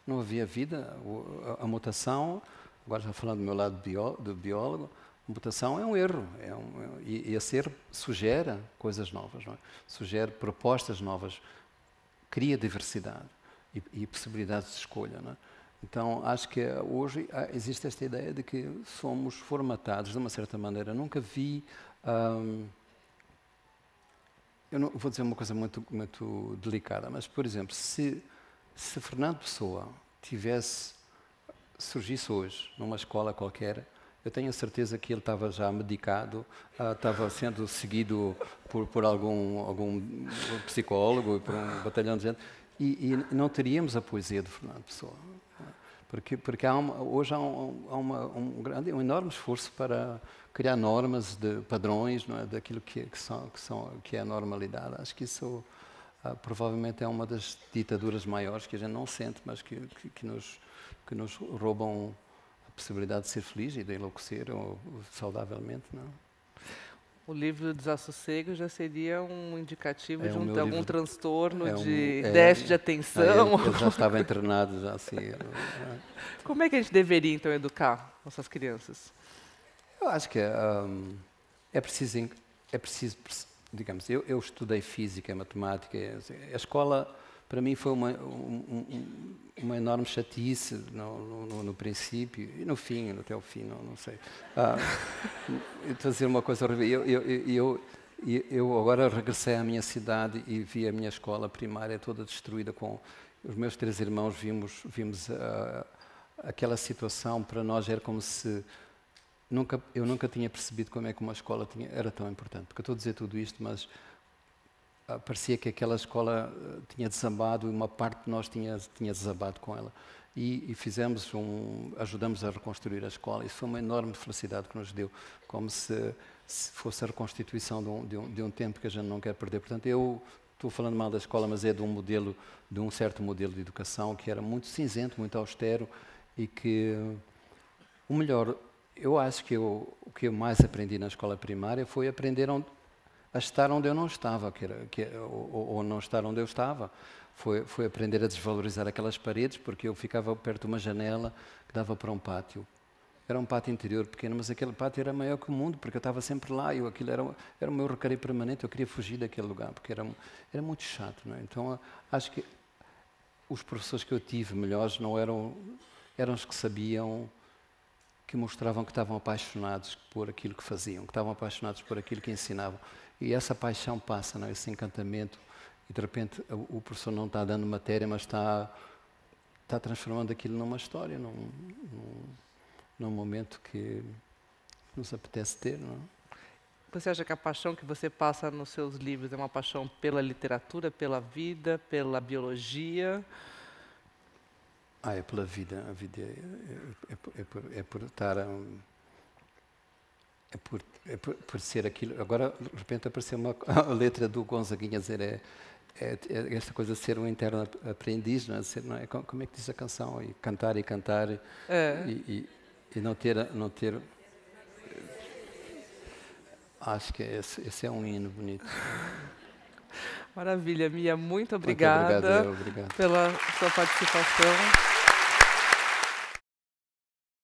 não havia vida. A mutação, agora já falando do meu lado de biólogo, a mutação é um erro, e esse erro sugere coisas novas, não é? Sugere propostas novas, cria diversidade e possibilidades de escolha, não é? Então, acho que hoje existe esta ideia de que somos formatados de uma certa maneira. Nunca vi... eu não vou dizer uma coisa muito delicada, mas, por exemplo, se Fernando Pessoa surgisse hoje numa escola qualquer, eu tenho a certeza que ele estava já medicado, estava sendo seguido por algum psicólogo, por um batalhão de gente, e não teríamos a poesia de Fernando Pessoa. Porque hoje há um enorme esforço para criar normas, padrões, não é? Daquilo que é a normalidade. Acho que isso provavelmente é uma das ditaduras maiores que a gente não sente, mas que nos roubam a possibilidade de ser feliz e de enlouquecer saudavelmente. Não? O livro Desassossego já seria um indicativo de algum transtorno de déficit de atenção. Ele já estava internado, já assim. Como é que a gente deveria, então, educar nossas crianças? Eu acho que é preciso, digamos, eu estudei física e matemática. A escola, para mim, foi uma enorme chatice no princípio e no fim, até o fim, não sei. Estou a dizer uma coisa horrível. Eu agora regressei à minha cidade e vi a minha escola primária toda destruída. Com os meus 3 irmãos, vimos aquela situação. Para nós era como se... eu nunca tinha percebido como é que uma escola era tão importante. Porque eu estou a dizer tudo isto, mas... parecia que aquela escola tinha desabado e uma parte de nós tinha desabado com ela. E ajudamos a reconstruir a escola. Isso foi uma enorme felicidade que nos deu, como se fosse a reconstituição de um tempo que a gente não quer perder. Portanto, eu estou falando mal da escola, mas é de um certo modelo de educação que era muito cinzento, muito austero e que, o melhor, eu acho que o que eu mais aprendi na escola primária foi aprender a estar onde eu não estava, ou não estar onde eu estava. Foi aprender a desvalorizar aquelas paredes, porque eu ficava perto de uma janela que dava para um pátio. Era um pátio interior pequeno, mas aquele pátio era maior que o mundo, porque eu estava sempre lá, e aquilo era o meu recreio permanente. Eu queria fugir daquele lugar, porque era muito chato. Não é? Então, acho que os professores que eu tive melhores não eram os que sabiam, que mostravam que estavam apaixonados por aquilo que faziam, que estavam apaixonados por aquilo que ensinavam. E essa paixão passa, não é? Esse encantamento, e de repente o professor não está dando matéria, mas está transformando aquilo numa história, num momento que nos apetece ter. Não é? Você acha que a paixão que você passa nos seus livros é uma paixão pela literatura, pela vida, pela biologia? É pela vida. A vida é por estar... por ser aquilo. Agora, de repente, apareceu a letra do Gonzaguinha a dizer esta coisa de ser um interno aprendiz, não é? Não é? Como é que diz a canção? E cantar e não ter. Acho que esse é um hino bonito. Maravilha, Mia, muito obrigada Muito obrigado. pela sua participação.